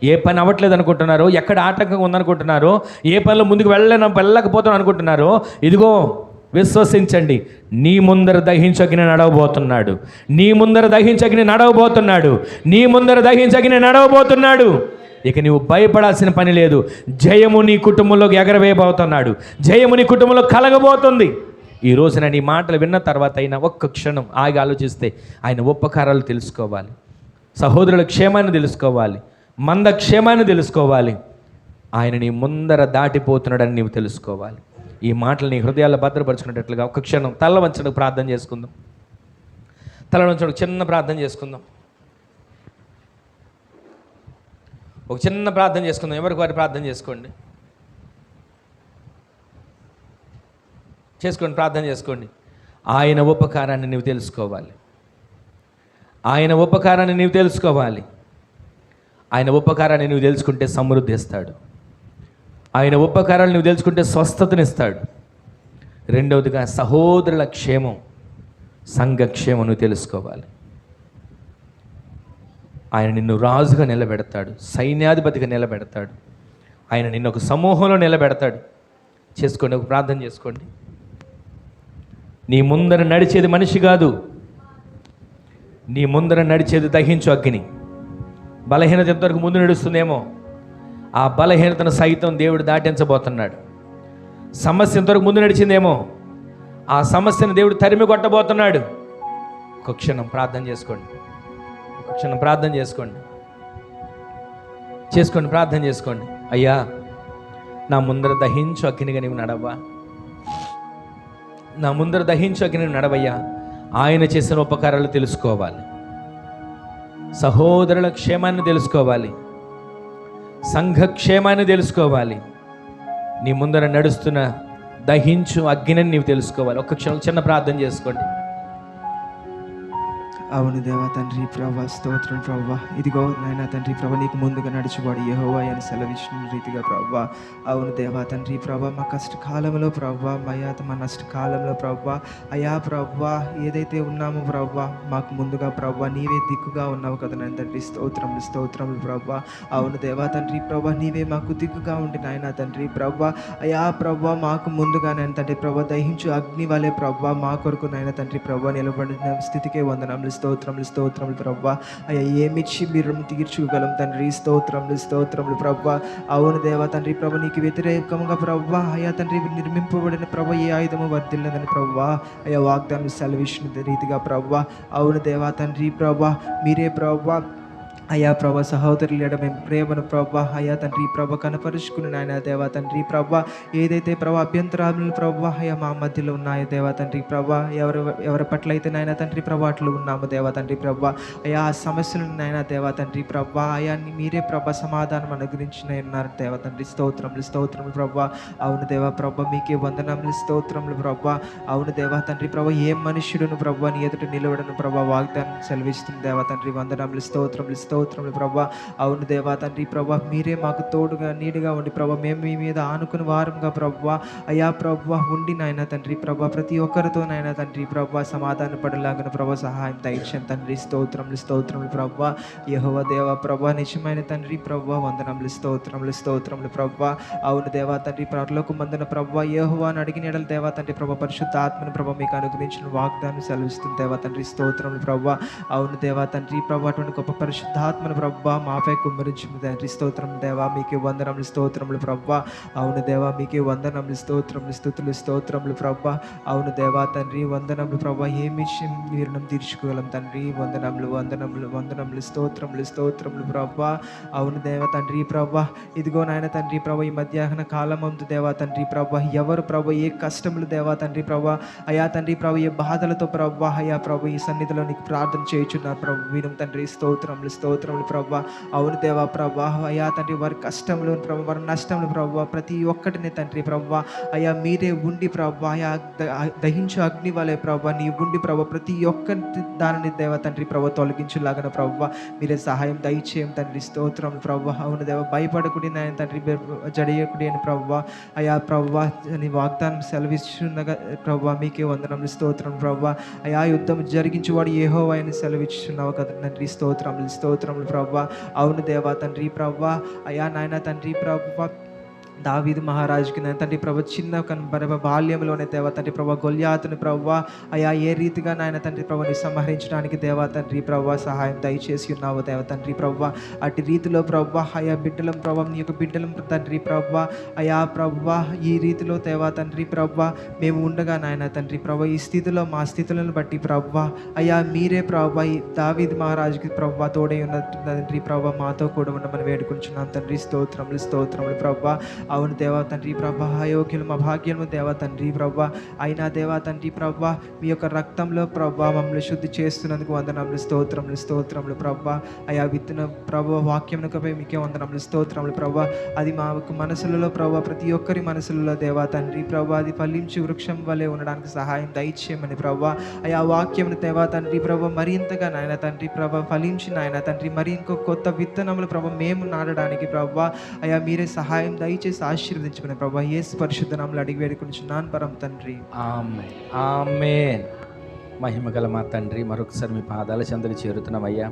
Speaker 1: ఏ పని అవ్వట్లేదు అనుకుంటున్నారో, ఎక్కడ ఆటంకంగా ఉందనుకుంటున్నారో, ఏ పనిలో ముందుకు వెళ్ళకపోతాను అనుకుంటున్నారో, ఇదిగో విశ్వసించండి. నీ ముందర దహించగిన నడవబోతున్నాడు. నీ ముందర దహించగిన నడవబోతున్నాడు. నీ ముందర దహించగిన నడవబోతున్నాడు. ఇక నీవు భయపడాల్సిన పని లేదు. జయము నీ కుటుంబంలోకి ఎగరవేయబోతున్నాడు. జయము నీ కుటుంబంలో కలగబోతుంది. ఈ రోజున నీ మాటలు విన్న తర్వాత అయినా ఒక్క క్షణం ఆగి ఆలోచిస్తే ఆయన ఉపకారాలు తెలుసుకోవాలి, సహోదరుల క్షేమాన్ని తెలుసుకోవాలి, మంద క్షేమాన్ని తెలుసుకోవాలి. ఆయన నీ ముందర దాటిపోతున్నాడని నీవు తెలుసుకోవాలి. ఈ మాటలు నీ హృదయాల్లో భద్రపరుచుకునేటట్లుగా ఒక్క క్షణం తల వంచడానికి ప్రార్థన చేసుకుందాం. తల వంచడానికి చిన్న ప్రార్థన చేసుకుందాం. ఒక చిన్న ప్రార్థన చేసుకుందాం. ఎవరికి వారి ప్రార్థన చేసుకోండి. ప్రార్థన చేసుకోండి. ఆయన ఉపకారాన్ని నీవు తెలుసుకోవాలి. ఆయన ఉపకారాన్ని నీవు తెలుసుకోవాలి. ఆయన ఉపకారాన్ని నువ్వు తెలుసుకుంటే సమృద్ధి ఇస్తాడు. ఆయన ఉపకారాలు నువ్వు తెలుసుకుంటే స్వస్థతనిస్తాడు. రెండవదిగా సహోదరుల క్షేమం, సంఘ క్షేమం నువ్వు తెలుసుకోవాలి. ఆయన నిన్ను రాజుగా నిలబెడతాడు, సైన్యాధిపతిగా నిలబెడతాడు. ఆయన నిన్ను ఒక సమూహంలో నిలబెడతాడు. చేసుకోండి, ఒక ప్రార్థన చేసుకోండి. నీ ముందర నడిచేది మనిషి కాదు, నీ ముందర నడిచేది దహించు అగ్ని. బలహీనత ఎంతవరకు ముందు నడుస్తుందేమో, ఆ బలహీనతను సైతం దేవుడు దాటించబోతున్నాడు. సమస్య ఎంతవరకు ముందు నడిచిందేమో, ఆ సమస్యను దేవుడు తరిమి కొట్టబోతున్నాడు. ఒక క్షణం ప్రార్థన చేసుకోండి. ఒక క్షణం ప్రార్థన చేసుకోండి. ప్రార్థన చేసుకోండి. అయ్యా, నా ముందర దహించు అగ్నిగా నీవు నడవ్వా. నా ముందర దహించు అగ్ని నడవయ్యా. ఆయన చేసిన ఉపకారాలు తెలుసుకోవాలి. సహోదరుల క్షేమాన్ని తెలుసుకోవాలి. సంఘ క్షేమాన్ని తెలుసుకోవాలి. నీ ముందర నడుస్తున్న దహించు అగ్నిని నీవు తెలుసుకోవాలి. ఒక్క క్షణం చిన్న ప్రార్థన చేసుకోండి.
Speaker 2: అవును దేవా తండ్రి ప్రభా, స్తోత్రం ప్రభా. ఇదిగో నాయన తండ్రి ప్రభా, నీకు ముందుగా నడుచువాడు యెహోవా అని సెలవిచ్చిన రీతిగా ప్రభా. అవును దేవా తండ్రి ప్రభా, మా కష్టకాలంలో ప్రభా, మా నష్టకాలంలో ప్రభా, అయా ప్రభా, ఏదైతే ఉన్నామో ప్రభా, మాకు ముందుగా ప్రభా నీవే దిక్కుగా ఉన్నావు కదా నాయన తండ్రి. స్తోత్రములు ప్రభా. అవును దేవా తండ్రి ప్రభా, నీవే మాకు దిక్కుగా ఉండి నాయన తండ్రి ప్రభా, అయా ప్రభా, మాకు ముందుగా నాయన తండ్రి ప్రభా దహించు అగ్ని వలె ప్రభా మా కొరకు నాయన తండ్రి ప్రభా నిలబడిన స్థితికే వందనములు. స్తోత్రములు ప్రభా. అయ్యా, ఏమిచ్చి మీరు తీర్చుకోగలం తండ్రి. స్తోత్రములు ప్రభా. అవును దేవా తండ్రి ప్రభా, నీకు వ్యతిరేకంగా ప్రభా అయ్యా తండ్రి నిర్మింపబడిన ప్రభా ఏ ఆయుధము వర్ధిల్లదని ప్రభా అయ్యా వాగ్దానం సెలవిచ్చిన రీతిగా ప్రభా. అవును దేవా తండ్రి ప్రభా, మీరే ప్రభా అయ్యా ప్రభా సహోదరులేడ మేము ప్రేమను ప్రభా అయ్యా తండ్రి ప్రభా కనపరుచుకుని నాయన దేవా తండ్రి ప్రభా, ఏదైతే ప్రభా అభ్యంతరాలు ప్రభా అయ్యా మా మధ్యలో ఉన్నాయో దేవా తండ్రి ప్రభా, ఎవరి పట్ల అయితే నాయన తండ్రి ప్రభా అట్లు ఉన్నాము దేవా తండ్రి ప్రభా, అయ్యా ఆ సమస్యలను నాయన దేవా తండ్రి ప్రభా అయ్యా మీరే ప్రభా సమాధానం అనుగ్రహించిన ఉన్నారు దేవా తండ్రి. స్తోత్రములు ప్రభా. అవును దేవా ప్రభా, మీకే వందనములు. స్తోత్రములు ప్రభా. అవును దేవా తండ్రి ప్రభా, ఏ మనుష్యుడును ప్రభా నీ ఎదుట నిలవడను ప్రభా వాగ్దానం సెలవిస్తుంది దేవా తండ్రి. వందనములు. స్తోత్రములు స్తోత్రములు ప్రభా. అవును దేవా తండ్రి ప్రభా, మీరే మాకు తోడుగా నీడుగా ఉండి ప్రభా, మేము మీ మీద ఆనుకుని వారంగా ప్రభా అయా ప్రభా ఉండి నాయన తండ్రి ప్రభా ప్రతి ఒక్కరితో నాయన తండ్రి ప్రభా సమాధాన పడలాగిన ప్రభా సహాయం దయచేయండి తండ్రి. స్తోత్రములు ప్రభా. యెహోవా దేవా ప్రభా, నిజమైన తండ్రి ప్రభా వందనములు స్తోత్రములు ప్రభా. అవును దేవా తండ్రి పరలోకమందున ప్రభా యెహోవాను అడిగిన యెడల దేవా తండ్రి ప్రభా పరిశుద్ధ ఆత్మను ప్రభా మీకు అనుగ్రహించిన వాగ్దానం సెలవిస్తుంది దేవా తండ్రి. స్తోత్రములు ప్రభా. అవును దేవా తండ్రి ప్రభా అటువంటి గొప్ప పరిశుద్ధాత్మను ప్రభా మాపై కుమ్మరించు తండ్రి. స్తోత్రం దేవా, మీకే వందనములు స్తోత్రములు ప్రభా. అవును దేవా, మీకే వందనములు స్తోత్రములు ప్రభా. అవును దేవా తండ్రి వందనములు ప్రభా, ఏమి మీరు తీర్చుకోగలం తండ్రి. వందనములు స్తోత్రములు ప్రభా. అవును దేవ తండ్రి ప్రభా, ఇదిగో నాయన తండ్రి ప్రభా ఈ మధ్యాహ్న కాలమందు దేవా తండ్రి ప్రభా ఎవరు ప్రభా ఏ కష్టములు దేవా తండ్రి ప్రభా అయా తండ్రి ప్రభా ఏ బాధలతో ప్రభా అయా ప్రభా ఈ సన్నిధిలో నీకు ప్రార్థన చేయుచున్నారు ప్రభు. విను తండ్రి. స్తోత్రములు ప్రభా. అవును దేవా ప్రభా అయా తండ్రి వారి కష్టములు ప్రభా వారి నష్టములు ప్రభా ప్రతి ఒక్కటిని తండ్రి ప్రభా అయా మీరే ఉండి ప్రభా అయా దహించు అగ్ని వలె ప్రభా నీ ఉండి ప్రభా ప్రతి ఒక్క దానిని దేవా తండ్రి ప్రభా తొలగించులాగన ప్రభా మీరే సహాయం దయచేయం తండ్రి. స్తోత్రములు ప్రభా. అవును దేవా భయపడకుడి నాయన తండ్రి జడియకుడి అని ప్రభా అయా ప్రభా నీ వాగ్దానం సెలవిస్తున్నగా ప్రభా మీకే వందనములు స్తోత్రం ప్రభా. అయా యుద్ధం జరిగించేవాడు యెహోవా అని సెలవిస్తున్నావు కదా తండ్రి. స్తోత్రములు ప్రభా. అవును దేవా తండ్రి ప్రభా అయా నాయన తండ్రి ప్రభా దావీదు మహారాజుకి నాయన తండ్రి ప్రభా చిన్న బాల్యంలోనే దేవా తండ్రి ప్రభా గొల్యాతుని ప్రభా అయా ఏ రీతిగా నాయన తండ్రి ప్రభాని సంహరించడానికి దేవా తండ్రి ప్రభా సహాయం దయచేసి ఉన్నావు దేవా తండ్రి ప్రభా. అటు రీతిలో ప్రభా అయా బిడ్డలం ప్రభా నీ యొక్క బిడ్డలం తండ్రి ప్రభా అయా ప్రభా ఈ రీతిలో దేవా తండ్రి ప్రభా మేము ఉండగా నాయన తండ్రి ప్రభా ఈ స్థితిలో మా స్థితులను బట్టి ప్రభా అయా మీరే ప్రభా ఈ దావీదు మహారాజుకి ప్రభా తోడై ఉన్న తండ్రి ప్రభా మాతో కూడా ఉండమని వేడుకుంటున్నాం తండ్రి. స్తోత్రములు ప్రభా. అవును దేవా తండ్రి ప్రభా అయోగ్యులు భాగ్యము దేవా తండ్రి ప్రభా అయినా దేవా తండ్రి ప్రభా మీ యొక్క రక్తంలో ప్రభా మమ్మల్ని శుద్ధి చేస్తున్నందుకు వందనములు స్తోత్రములు ప్రభా. అయా విత్తున ప్రభా వాక్యమునకపై మీకే వందనములు స్తోత్రములు ప్రభా. అది మా మనసులలో ప్రభా ప్రతి ఒక్కరి మనసులలో దేవా తండ్రి ప్రభా అది ఫలించి వృక్షం వలె ఉండడానికి సహాయం దయచేయమని ప్రభా. అయా వాక్యమును దేవా తండ్రి ప్రభా మరింతగా నాయన తండ్రి ప్రభా ఫలించి నాయన తండ్రి మరి ఇంకో కొత్త విత్తనములు ప్రభా మేము నాటడానికి ప్రభా అయా మీరే సహాయం దయచేసి ఆశీర్వదించమని ప్రభా యేసు పరిశుద్ధ నామములో అడిగి వేడుకుంటున్నాను పరమ తండ్రి.
Speaker 1: ఆమేన్. మహిమగల మా తండ్రి, మరొకసారి మీ పాదాల చెంతకు చేరుతున్నామయ్యా.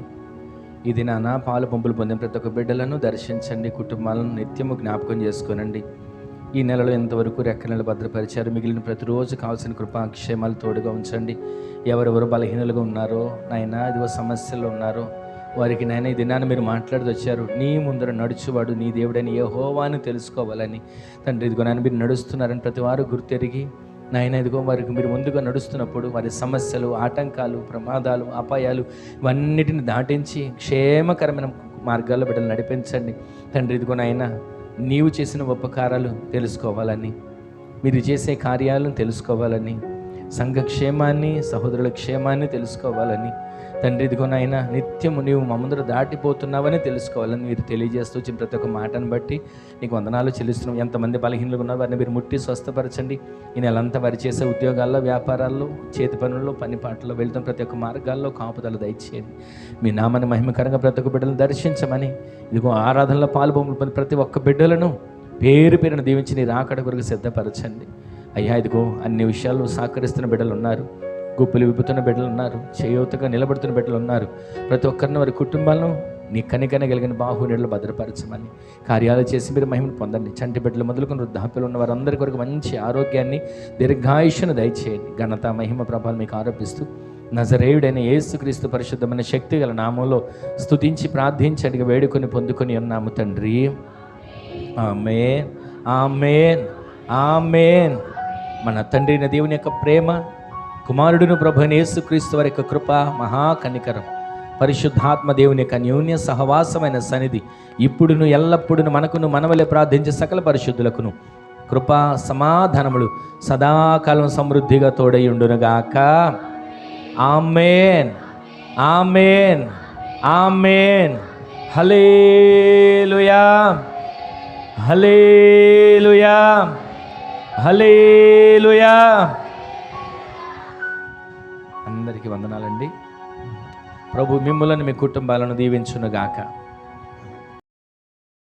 Speaker 1: ఇది నాన్న పాలు పంపులు పొందిన ప్రతి ఒక్క బిడ్డలను దర్శించండి, కుటుంబాలను నిత్యము జ్ఞాపకం చేసుకోనండి. ఈ నెలలో ఎంతవరకు రెక్కనెలు భద్రపరిచారు, మిగిలిన ప్రతిరోజు కావాల్సిన కృపాక్షేమాలు తోడుగా ఉంచండి. ఎవరెవరు బలహీనలుగా ఉన్నారో నాయన ఇదిగో సమస్యలు ఉన్నారో వారికి నాయన ఈ దినాన్ని మీరు మాట్లాడుతూ వచ్చారు. నీ ముందర నడుచువాడు నీ దేవుడని యెహోవా అని తెలుసుకోవాలని తండ్రి. ఇదిగో నాయన మీరు నడుస్తున్నారని ప్రతి వారు గుర్తెరిగి నాయన ఇదిగో వారికి మీరు ముందుగా నడుస్తున్నప్పుడు వారి సమస్యలు, ఆటంకాలు, ప్రమాదాలు, అపాయాలు ఇవన్నిటిని దాటించి క్షేమకరమైన మార్గాల్లో బిడ్డలు నడిపించండి తండ్రి. ఇదిగో నాయన నీవు చేసిన ఉపకారాలు తెలుసుకోవాలని, మీరు చేసే కార్యాలను తెలుసుకోవాలని, సంఘక్షేమాన్ని సహోదరుల క్షేమాన్ని తెలుసుకోవాలని తండ్రి. ఇదిగో నాయన నిత్యము నీవు మమ్మల్ని దాటిపోతున్నావని తెలుసుకోవాలని మీరు తెలియజేస్తూ వచ్చిన ప్రతి ఒక్క మాటను బట్టి నీకు వందనాలు చెల్లిస్తున్నాం. ఎంతమంది బలహీనలు ఉన్నారో వారిని మీరు ముట్టి స్వస్థపరచండి. ఈ నెలంతా వారు చేసే ఉద్యోగాల్లో, వ్యాపారాల్లో, చేతి పనుల్లో, పనిపాట్లలో వెళ్తున్న ప్రతి ఒక్క మార్గాల్లో కాపుదల దయచేయండి. మీ నామాన్ని మహిమకరంగా ప్రతి ఒక్క బిడ్డలను దర్శించమని ఇదిగో ఆరాధనలో పాల్పొందుకుని ప్రతి ఒక్క బిడ్డలను పేరును దీవించి నీ రాకడ కొరకు సిద్ధపరచండి అయ్యా. ఇదిగో అన్ని విషయాల్లో సహకరిస్తున్న బిడ్డలు ఉన్నారు, గుప్పులు విప్పుతున్న బిడ్డలు ఉన్నారు, చేయూతగా నిలబడుతున్న బిడ్డలు ఉన్నారు. ప్రతి ఒక్కరిని వారి కుటుంబాలను నీ కనికన కలిగిన బాహునీళ్ళు భద్రపరచమని కార్యాలు చేసి మీరు మహిమను పొందండి. చంటి బిడ్డలు మొదలుకొని వృద్ధాప్యులు ఉన్న వారందరి కొరకు మంచి ఆరోగ్యాన్ని, దీర్ఘాయుష్ను దయచేయండి. ఘనత, మహిమ, ప్రభావం మీకు ఆరోపిస్తూ నజరేయుడైన యేసుక్రీస్తు పరిశుద్ధమైన శక్తి గల నామంలో స్తుతించి ప్రార్థించి అడిగి వేడుకొని పొందుకొని ఉన్నాము తండ్రి. ఆమేన్, ఆమేన్, ఆమేన్. మన తండ్రి అయిన దేవుని యొక్క ప్రేమ, కుమారుడును ప్రభువైన యేసుక్రీస్తు వారి యొక్క కృప, మహాకనికరం, పరిశుద్ధాత్మ దేవుని యొక్క అన్యోన్య సహవాసమైన సన్నిధి ఇప్పుడును ఎల్లప్పుడును మనకును మనవలే ప్రార్థించే సకల పరిశుద్ధులకును కృపా సమాధానములు సదాకాలం సమృద్ధిగా తోడై ఉండునుగాక. ఆమేన్, ఆమేన్, ఆమేన్. హల్లెలూయా, హల్లెలూయా, హల్లెలూయా. అందరికీ వందనాలండి. ప్రభు మిమ్ములను మీ కుటుంబాలను దీవించునుగాక.